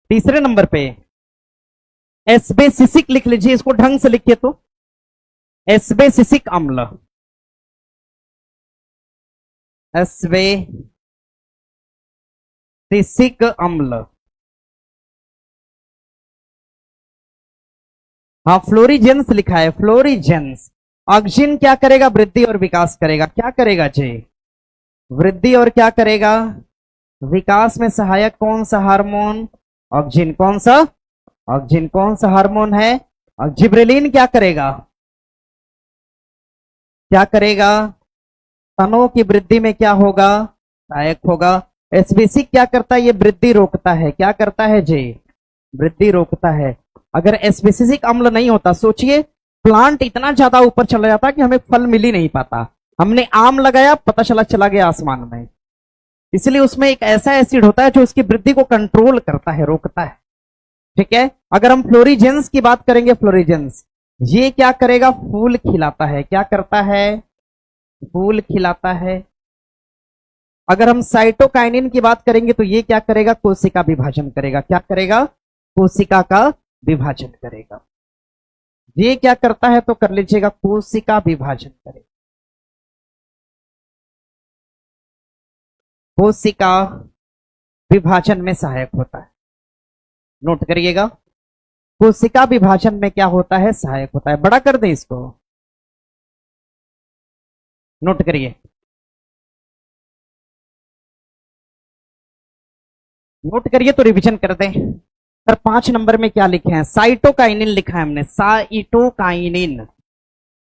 तीसरे नंबर पे एस्बेसिसिक लिख लीजिए, इसको ढंग से लिखिए तो, एस्बेसिसिक अम्ल, एस्बेसिसिक अम्ल। हाँ, फ्लोरीजेंस लिखा है, फ्लोरीजेंस। ऑक्सिन क्या करेगा? वृद्धि और विकास करेगा। क्या करेगा जी? वृद्धि और क्या करेगा? विकास में सहायक कौन सा हार्मोन? ऑक्सिन। कौन सा? ऑक्सिन। कौन सा हार्मोन है? और जिब्रेलिन क्या करेगा? क्या करेगा? तनों की वृद्धि में क्या होगा? सहायक होगा। एस्बेसिक क्या करता है? ये वृद्धि रोकता है। क्या करता है जी? वृद्धि रोकता है। अगर एस्बेसिक अम्ल नहीं होता, सोचिए प्लांट इतना ज्यादा ऊपर चला जाता कि हमें फल मिल ही नहीं पाता। हमने आम लगाया, पता चला गया आसमान में। इसलिए उसमें एक ऐसा एसिड होता है जो उसकी वृद्धि को कंट्रोल करता है, रोकता है। ठीक है, अगर हम फ्लोरीजेंस की बात करेंगे, फ्लोरीजेंस ये क्या करेगा? फूल खिलाता है। क्या करता है? फूल खिलाता है। अगर हम साइटोकाइनिन की बात करेंगे तो ये क्या करेगा? कोशिका विभाजन करेगा। क्या करेगा? कोशिका का विभाजन करेगा। ये क्या करता है तो कर लीजिएगा, कोशिका विभाजन करे। कोशिका विभाजन में सहायक होता है। नोट करिएगा, कोशिका विभाजन में क्या होता है, सहायक होता है। बड़ा कर दे इसको, नोट करिए। नोट करिए तो रिवीजन कर दें। सर 5 नंबर में क्या लिखे हैं, साइटोकाइनिन लिखा है हमने, साइटोकाइनिन।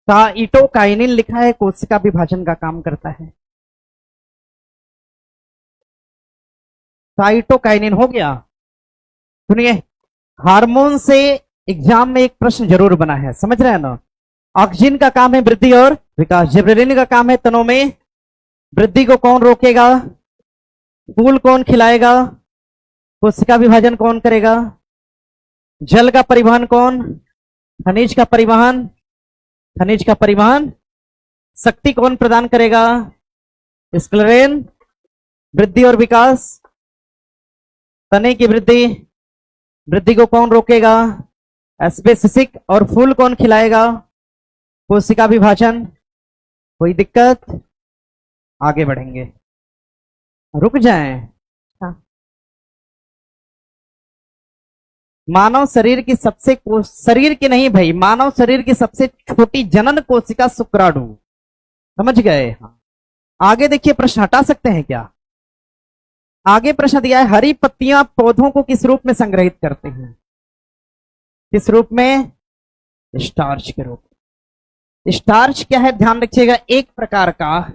साइटोकाइनिन लिखा है, कोशिका विभाजन का काम करता है। साइटोकाइनिन हो गया। सुनिए, हार्मोन से एग्जाम में एक प्रश्न जरूर बना है, समझ रहे हैं ना। ऑक्सीजन का काम है वृद्धि और विकास, जिबरेलिन का काम है तनों में वृद्धि को कौन रोकेगा, फूल कौन खिलाएगा, कोशिका विभाजन कौन करेगा, जल का परिवहन कौन, खनिज का परिवहन, खनिज का परिवहन शक्ति कौन प्रदान करेगा, स्क्लेरेन, वृद्धि और विकास, तने की वृद्धि, वृद्धि को कौन रोकेगा, एस्पेसिफिक, और फूल कौन खिलाएगा, कोशिका विभाजन। कोई दिक्कत, आगे बढ़ेंगे, रुक जाएं। हाँ। मानव शरीर की सबसे शरीर की नहीं भाई, मानव शरीर की सबसे छोटी जनन कोशिका शुक्राणु, समझ गए। हाँ। आगे देखिए, प्रश्न हटा सकते हैं क्या। आगे प्रश्न दिया है, हरी पत्तियां पौधों को किस रूप में संग्रहित करते हैं, किस रूप में, स्टार्च के रूप में। स्टार्च क्या है, ध्यान रखिएगा, एक प्रकार का,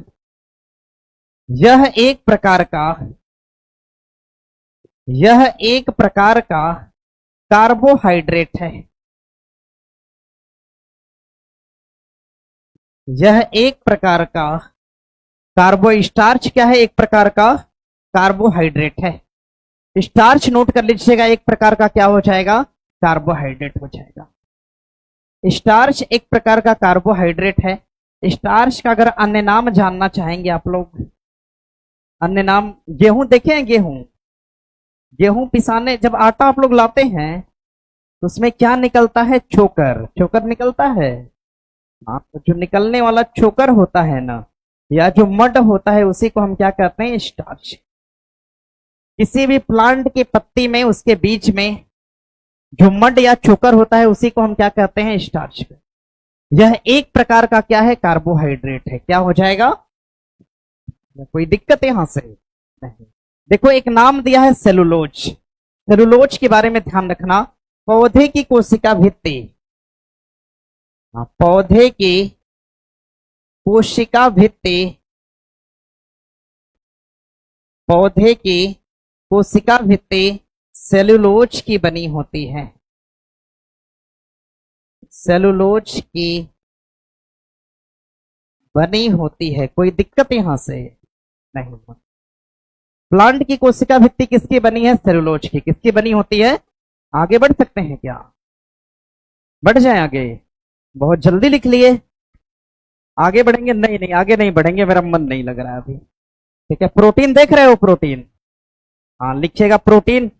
यह एक प्रकार का, यह एक प्रकार का कार्बोहाइड्रेट है। यह एक प्रकार का स्टार्च क्या है, एक प्रकार का कार्बोहाइड्रेट है। स्टार्च नोट कर लीजिएगा, एक प्रकार का क्या हो जाएगा, कार्बोहाइड्रेट हो जाएगा। स्टार्च एक प्रकार का कार्बोहाइड्रेट है। स्टार्च का अगर अन्य नाम जानना चाहेंगे आप लोग, अन्य नाम, गेहूं देखे हैं, गेहूं, गेहूं पिसाने जब आटा आप लोग लाते हैं तो उसमें क्या निकलता है, चोकर, चोकर निकलता है। हाँ, तो जो निकलने वाला चोकर होता है ना, या जो मड होता है, उसी को हम क्या कहते हैं, स्टार्च। किसी भी प्लांट की पत्ती में, उसके बीच में जो मड या चोकर होता है, उसी को हम क्या कहते हैं, स्टार्च। यह एक प्रकार का क्या है, कार्बोहाइड्रेट है। क्या हो जाएगा, कोई दिक्कत यहां से नहीं। देखो, एक नाम दिया है सेलुलोज। सेलुलोज के बारे में ध्यान रखना, पौधे की कोशिका भित्ति, पौधे की कोशिका भित्ति, पौधे की कोशिका भित्ति सेलुलोज की बनी होती है। सेलुलोज की बनी होती है, कोई दिक्कत यहां से नहीं। प्लांट की कोशिका भित्ति किसकी बनी है, सेलुलोज की। किसकी बनी होती है, आगे बढ़ सकते हैं क्या, बढ़ जाए आगे, बहुत जल्दी लिख लिए। आगे बढ़ेंगे, नहीं नहीं आगे नहीं बढ़ेंगे, मेरा मन नहीं लग रहा है अभी। ठीक है, प्रोटीन देख रहे हो, प्रोटीन, हाँ लिखिएगा प्रोटीन,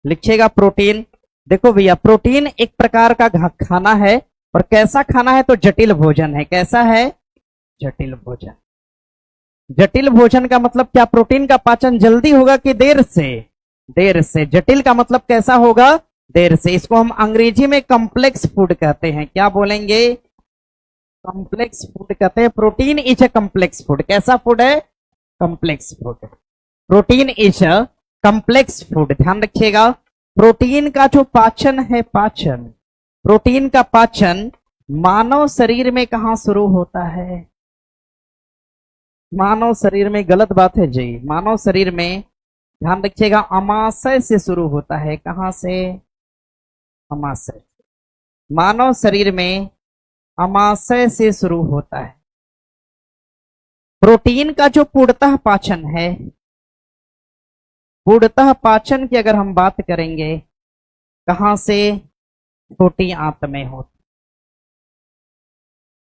लिखिएगा प्रोटीन। देखो भैया, प्रोटीन एक प्रकार का खाना है, और कैसा खाना है, तो जटिल भोजन है। कैसा है, जटिल भोजन। जटिल भोजन का मतलब क्या, प्रोटीन का पाचन जल्दी होगा कि देर से, देर से। जटिल का मतलब कैसा होगा, देर से। इसको हम अंग्रेजी में कॉम्प्लेक्स फूड कहते हैं। क्या बोलेंगे, कॉम्प्लेक्स फूड कहते हैं। Protein is a complex food. कैसा फूड है, complex food. Protein is a complex food, ध्यान रखिएगा। प्रोटीन का जो पाचन है, पाचन, प्रोटीन का पाचन मानव शरीर में कहां शुरू होता है, मानव शरीर में, गलत बात है जी, मानव शरीर में ध्यान रखिएगा अमाशय से शुरू होता है। कहां से, अमाशय। मानव शरीर में अमाशय से शुरू होता है। प्रोटीन का जो पूर्णतः पाचन है, पूर्णतः पाचन की अगर हम बात करेंगे, कहां से, छोटी आंत में होता।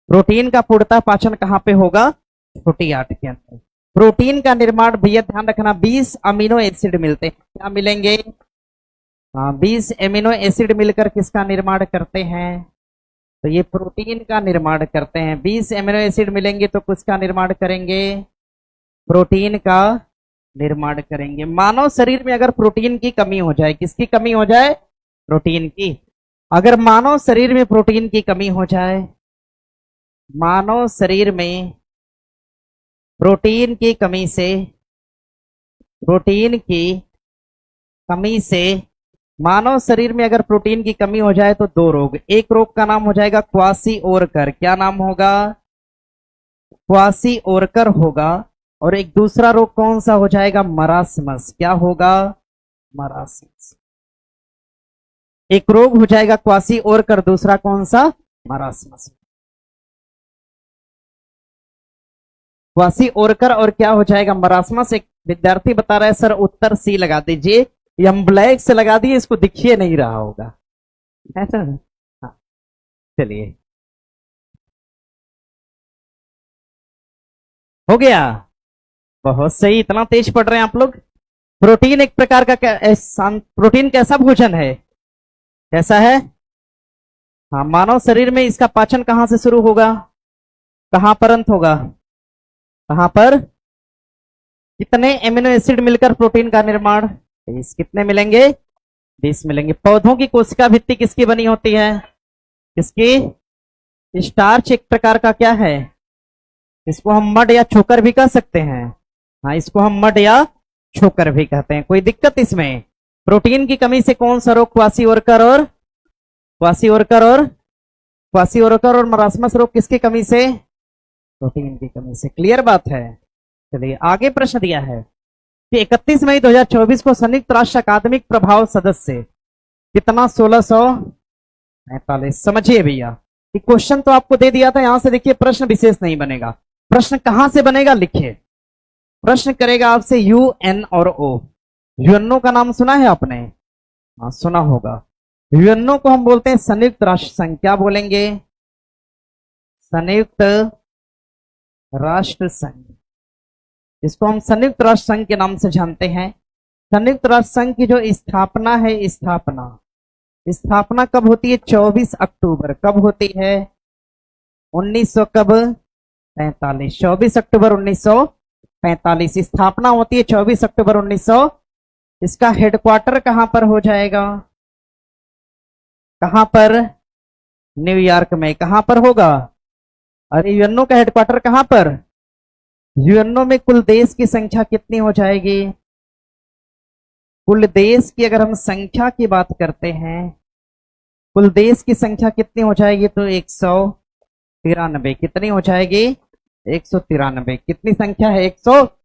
प्रोटीन का पूर्णतः पाचन कहां पे होगा, छोटी आंत के अंदर। प्रोटीन का निर्माण भैया ध्यान रखना, 20 अमीनो एसिड मिलते हैं। क्या मिलेंगे, हाँ, 20 एमिनो एसिड मिलकर किसका निर्माण करते हैं? तो ये प्रोटीन का निर्माण करते हैं। 20 एमिनो एसिड मिलेंगे तो किसका निर्माण करेंगे? प्रोटीन का निर्माण करेंगे। मानव शरीर में अगर प्रोटीन की कमी हो जाए, किसकी कमी हो जाए? प्रोटीन की। अगर मानव शरीर में प्रोटीन की कमी हो जाए, मानव शरीर में प्रोटीन की कमी से, प्रोटीन की कमी से मानव शरीर में अगर प्रोटीन की कमी हो जाए तो दो रोग। एक रोग का नाम हो जाएगा क्वासी-ओरकर। क्या नाम होगा? क्वासी-ओरकर होगा। और एक दूसरा रोग कौन सा हो जाएगा? मरासमस। क्या होगा? मरासमस। एक रोग हो जाएगा क्वासी-ओरकर, दूसरा कौन सा? मरासमस। क्वासी-ओरकर और क्या हो जाएगा? मरासमस। एक विद्यार्थी बता रहा है सर उत्तर सी लगा दीजिए। ये हम ब्लैक से लगा दिए, इसको दिखिए नहीं रहा होगा, है ना? हाँ, चलिए हो गया। बहुत सही, इतना तेज पढ़ रहे हैं आप लोग। प्रोटीन एक प्रकार का प्रोटीन कैसा भोजन है? कैसा है? हाँ, मानव शरीर में इसका पाचन कहां से शुरू होगा, कहां पर अंत होगा? कहां पर? कितने एमिनो एसिड मिलकर प्रोटीन का निर्माण? 20। कितने मिलेंगे? 20 मिलेंगे। पौधों की कोशिका भित्ति किसकी बनी होती है? किसकी? स्टार्च एक प्रकार का क्या है? इसको हम मड या छोकर भी कह सकते हैं। हाँ, इसको हम मड या छोकर भी कहते हैं। कोई दिक्कत इसमें? प्रोटीन की कमी से कौन सा रोग? क्वासी-ओरकर और क्वासी-ओरकर और क्वासी-ओरकर और मरासमस रोग किसकी कमी से? प्रोटीन की कमी से। क्लियर बात है। चलिए आगे प्रश्न दिया है कि 31 मई 2024 को संयुक्त राष्ट्र अकादमिक प्रभाव सदस्य कितना? 1645। समझिए भैया कि क्वेश्चन तो आपको दे दिया था, यहां से देखिए प्रश्न विशेष नहीं बनेगा। प्रश्न कहां से बनेगा लिखिए। प्रश्न करेगा आपसे यूएन और ओ। यूएनओ का नाम सुना है आपने? हाँ, सुना होगा। यूएनओ को हम बोलते हैं संयुक्त राष्ट्र संघ। क्या बोलेंगे? संयुक्त राष्ट्र संघ। इसको हम संयुक्त राष्ट्र संघ के नाम से जानते हैं। संयुक्त राष्ट्र संघ की जो स्थापना है, स्थापना कब होती है? 24 अक्टूबर। कब होती है? 1900 कब? 45। 24 अक्टूबर 1945 स्थापना होती है। 24 अक्टूबर 1900। इसका हेडक्वार्टर कहां पर हो जाएगा? कहां पर? न्यूयॉर्क में। कहां पर होगा? अरे यूएनओ का हेडक्वार्टर कहां पर? यूएनओ में कुल देश की संख्या कितनी हो जाएगी? कुल देश की अगर हम संख्या की बात करते हैं, कुल देश की संख्या कितनी हो जाएगी? तो 193। कितनी हो जाएगी? 193। कितनी संख्या है? 100।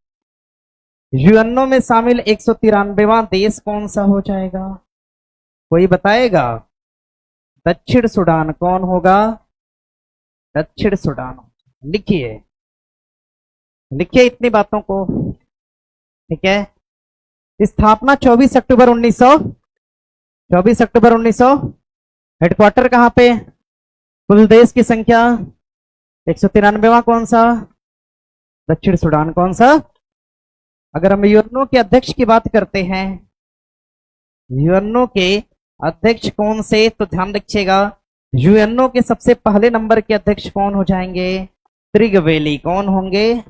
यूएनओ में शामिल 193वां देश कौन सा हो जाएगा? कोई बताएगा? दक्षिण सूडान। कौन होगा? दक्षिण सूडान। लिखिए, लिखिए इतनी बातों को, ठीक है। स्थापना 24 अक्टूबर 1900। 24 अक्टूबर 1900। हेडक्वार्टर कहां पे? कुल देश की संख्या 193वां कौन सा? दक्षिण सूडान। कौन सा? अगर हम यूएनओ के अध्यक्ष की बात करते हैं, यूएनओ के अध्यक्ष कौन से, तो ध्यान रखिएगा यूएनओ के सबसे पहले नंबर के अध्यक्ष कौन हो जाएंगे? त्रिगवेली। कौन होंगे?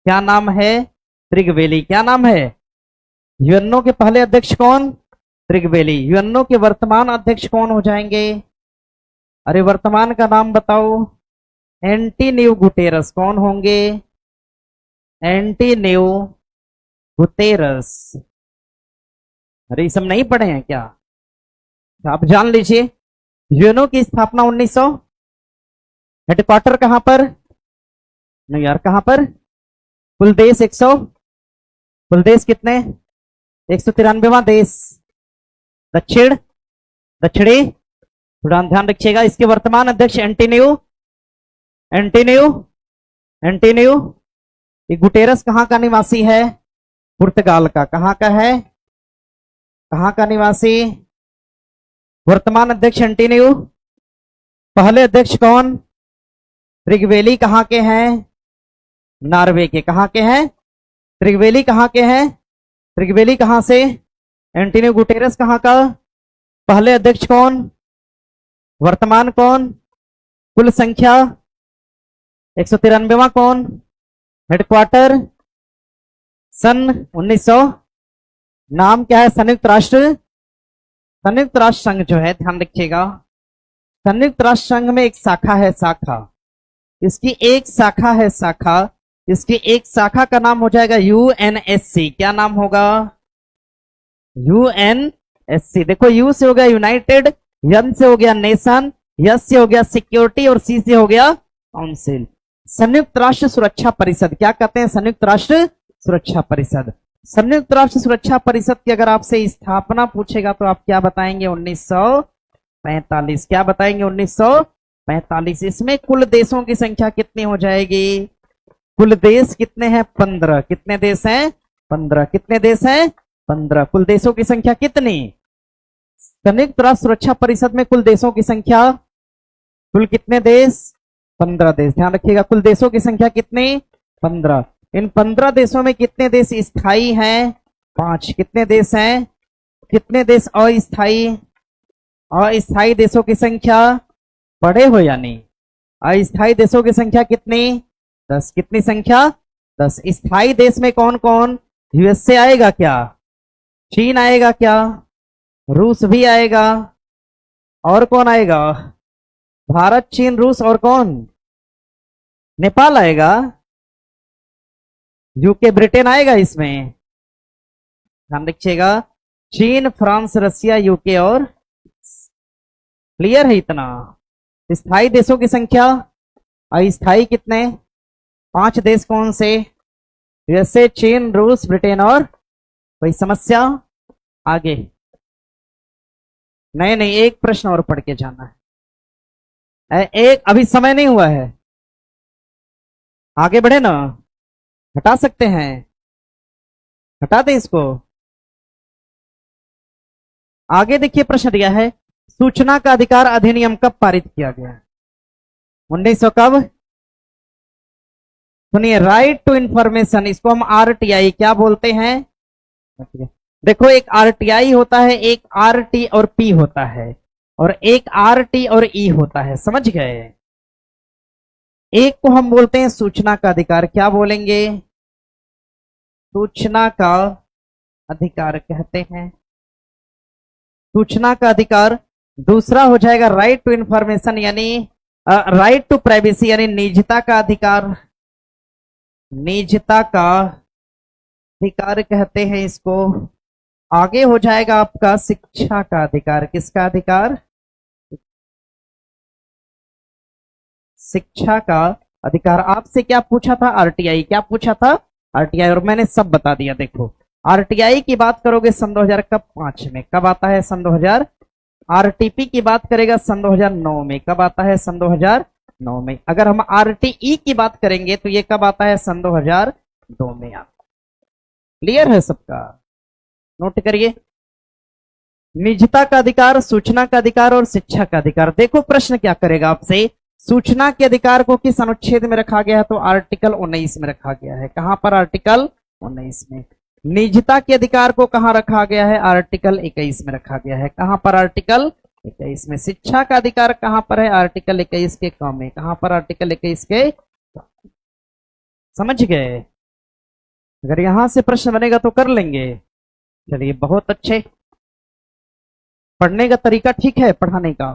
क्या नाम है? त्रिगवेली। क्या नाम है? यूएनओ के पहले अध्यक्ष कौन? त्रिगवेली। यूएनओ के वर्तमान अध्यक्ष कौन हो जाएंगे? अरे वर्तमान का नाम बताओ। Antonio Guterres. कौन होंगे? Antonio Guterres. अरे ये सब नहीं पढ़े हैं क्या? आप जान लीजिए। यूएनओ की स्थापना 1900। हेडक्वार्टर कहां पर? न्यूयॉर्क। कहां पर? कुल देश 100। कुल देश कितने? 193वां देश दक्षिणी सूडान। ध्यान रखिएगा। इसके वर्तमान अध्यक्ष एंटोनियो गुटेरस कहां का निवासी है? पुर्तगाल का। कहां का है? कहां का निवासी? वर्तमान अध्यक्ष एंटोनियो। पहले अध्यक्ष कौन? त्रिगवेली। कहां के हैं? नॉर्वे के। कहां के हैं? त्रिगवेली कहां के हैं? त्रिगवेली कहां से? एंटोनियो गुटेरेस कहाँ का? पहले अध्यक्ष कौन? वर्तमान कौन? कुल संख्या? 193वां कौन? हेडक्वार्टर? सन 1900। नाम क्या है? संयुक्त राष्ट्र। संयुक्त राष्ट्र संघ जो है, ध्यान रखिएगा, संयुक्त राष्ट्र संघ में एक शाखा है, शाखा, इसकी एक शाखा है, शाखा, इसकी एक शाखा का नाम हो जाएगा यूएनएससी। क्या नाम होगा? यूएनएससी। देखो, यू से हो गया यूनाइटेड, एन से हो गया नेशन, एस से हो गया सिक्योरिटी और सी से हो गया काउंसिल। संयुक्त राष्ट्र सुरक्षा परिषद क्या कहते हैं? संयुक्त राष्ट्र सुरक्षा परिषद। संयुक्त राष्ट्र सुरक्षा परिषद की अगर आपसे स्थापना पूछेगा तो आप क्या बताएंगे? 1945। क्या बताएंगे? 1945। इसमें कुल देशों की संख्या कितनी हो जाएगी? कुल देश कितने हैं? 15। कितने देश हैं? 15। कितने देश हैं? 15। कुल देशों की संख्या कितनी? संयुक्त राष्ट्र सुरक्षा परिषद में कुल देशों की संख्या, कुल कितने देश? 15 देश। ध्यान रखिएगा, कुल देशों की संख्या कितनी? 15। इन 15 देशों में कितने देश स्थायी हैं? 5। कितने देश हैं? कितने देश अस्थायी? अस्थायी देशों की संख्या, पढ़े हो या नहीं? अस्थायी देशों की संख्या कितनी? 10। कितनी संख्या? 10। स्थायी देश में कौन कौन? यूएसए आएगा क्या? चीन आएगा क्या? रूस भी आएगा। और कौन आएगा? भारत, चीन, रूस और कौन? नेपाल आएगा। यूके, ब्रिटेन आएगा इसमें। ध्यान रखिएगा, चीन, फ्रांस, रसिया, यूके और, क्लियर है इतना? स्थायी देशों की संख्या। अस्थायी कितने? 5 देश कौन से? यूएसए, चीन, रूस, ब्रिटेन और, कोई समस्या? आगे नहीं नहीं, एक प्रश्न और पढ़ के जाना है। एक, अभी समय नहीं हुआ है, आगे बढ़े ना, हटा सकते हैं, हटा दें इसको। आगे देखिए, प्रश्न दिया है, सूचना का अधिकार अधिनियम कब पारित किया गया? 1900 कब? सुनिए, राइट टू इंफॉर्मेशन, इसको हम आरटीआई क्या बोलते हैं? देखो, एक आरटीआई होता है, एक आरटी और पी होता है, और एक आरटी और ई होता है, समझ गए? एक को हम बोलते हैं सूचना का अधिकार, क्या बोलेंगे? सूचना का अधिकार कहते हैं, सूचना का अधिकार। दूसरा हो जाएगा राइट टू इंफॉर्मेशन, यानी राइट टू प्राइवेसी, यानी निजता का अधिकार, निजता का अधिकार कहते हैं इसको। आगे हो जाएगा आपका शिक्षा का अधिकार, किसका अधिकार? शिक्षा का अधिकार। आपसे क्या पूछा था? आरटीआई। क्या पूछा था? आरटीआई, और मैंने सब बता दिया। देखो, आरटीआई की बात करोगे सन 2005 में, कब आता है? सन 2000। आरटीपी की बात करेगा सन 2009 में, कब आता है? सन 2009 में। अगर हम आरटीई की बात करेंगे तो ये कब आता है? सन 2002 में आता। क्लियर है सबका? नोट करिए, निजता का अधिकार, सूचना का अधिकार और शिक्षा का अधिकार। देखो, प्रश्न क्या करेगा आपसे, सूचना के अधिकार को किस अनुच्छेद में रखा गया है? तो आर्टिकल 19 में रखा गया है। कहां पर? आर्टिकल 19 में। निजता के अधिकार को कहां रखा गया है? आर्टिकल 21 में रखा गया है। कहां पर? आर्टिकल 21 में। शिक्षा का अधिकार कहां पर है? आर्टिकल 21 के क में। कहां पर? आर्टिकल 21 के। समझ गए? अगर यहां से प्रश्न बनेगा तो कर लेंगे। चलिए, बहुत अच्छे। पढ़ने का तरीका ठीक है? पढ़ाने का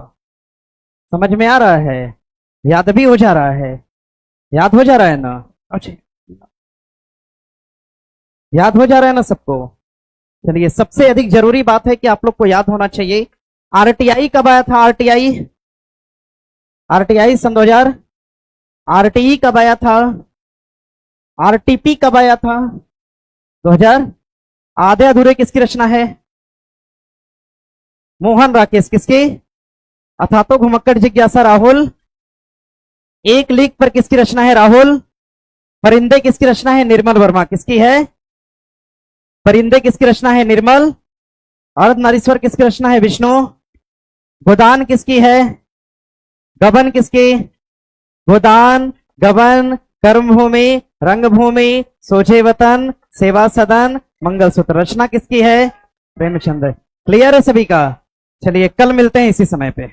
समझ में आ रहा है? याद भी हो जा रहा है? याद हो जा रहा है ना? अच्छा, याद हो जा रहा है ना सबको? चलिए, सबसे अधिक जरूरी बात है कि आप लोग को याद होना चाहिए, आरटीआई कब आया था? आरटीआई, आरटीआई सन 2000। आरटीई कब आया था? आरटीपी कब आया था? 2000। आधे अधूरे किसकी रचना है? मोहन राकेश। किसकी? अथातो घुमक्कड़ जिज्ञासा राहुल। एक लीक पर किसकी रचना है? राहुल। परिंदे किसकी रचना है? निर्मल वर्मा। किसकी है? परिंदे किसकी रचना है? निर्मल। अर्धनारीश्वर किसकी रचना है? विष्णु। गोदान किसकी है? गबन किसकी? गोदान, गबन, कर्मभूमि, रंगभूमि, सोझे वतन, सेवा सदन, मंगलसूत्र। रचना किसकी है? प्रेमचंद। क्लियर है सभी का? चलिए कल मिलते हैं इसी समय पे।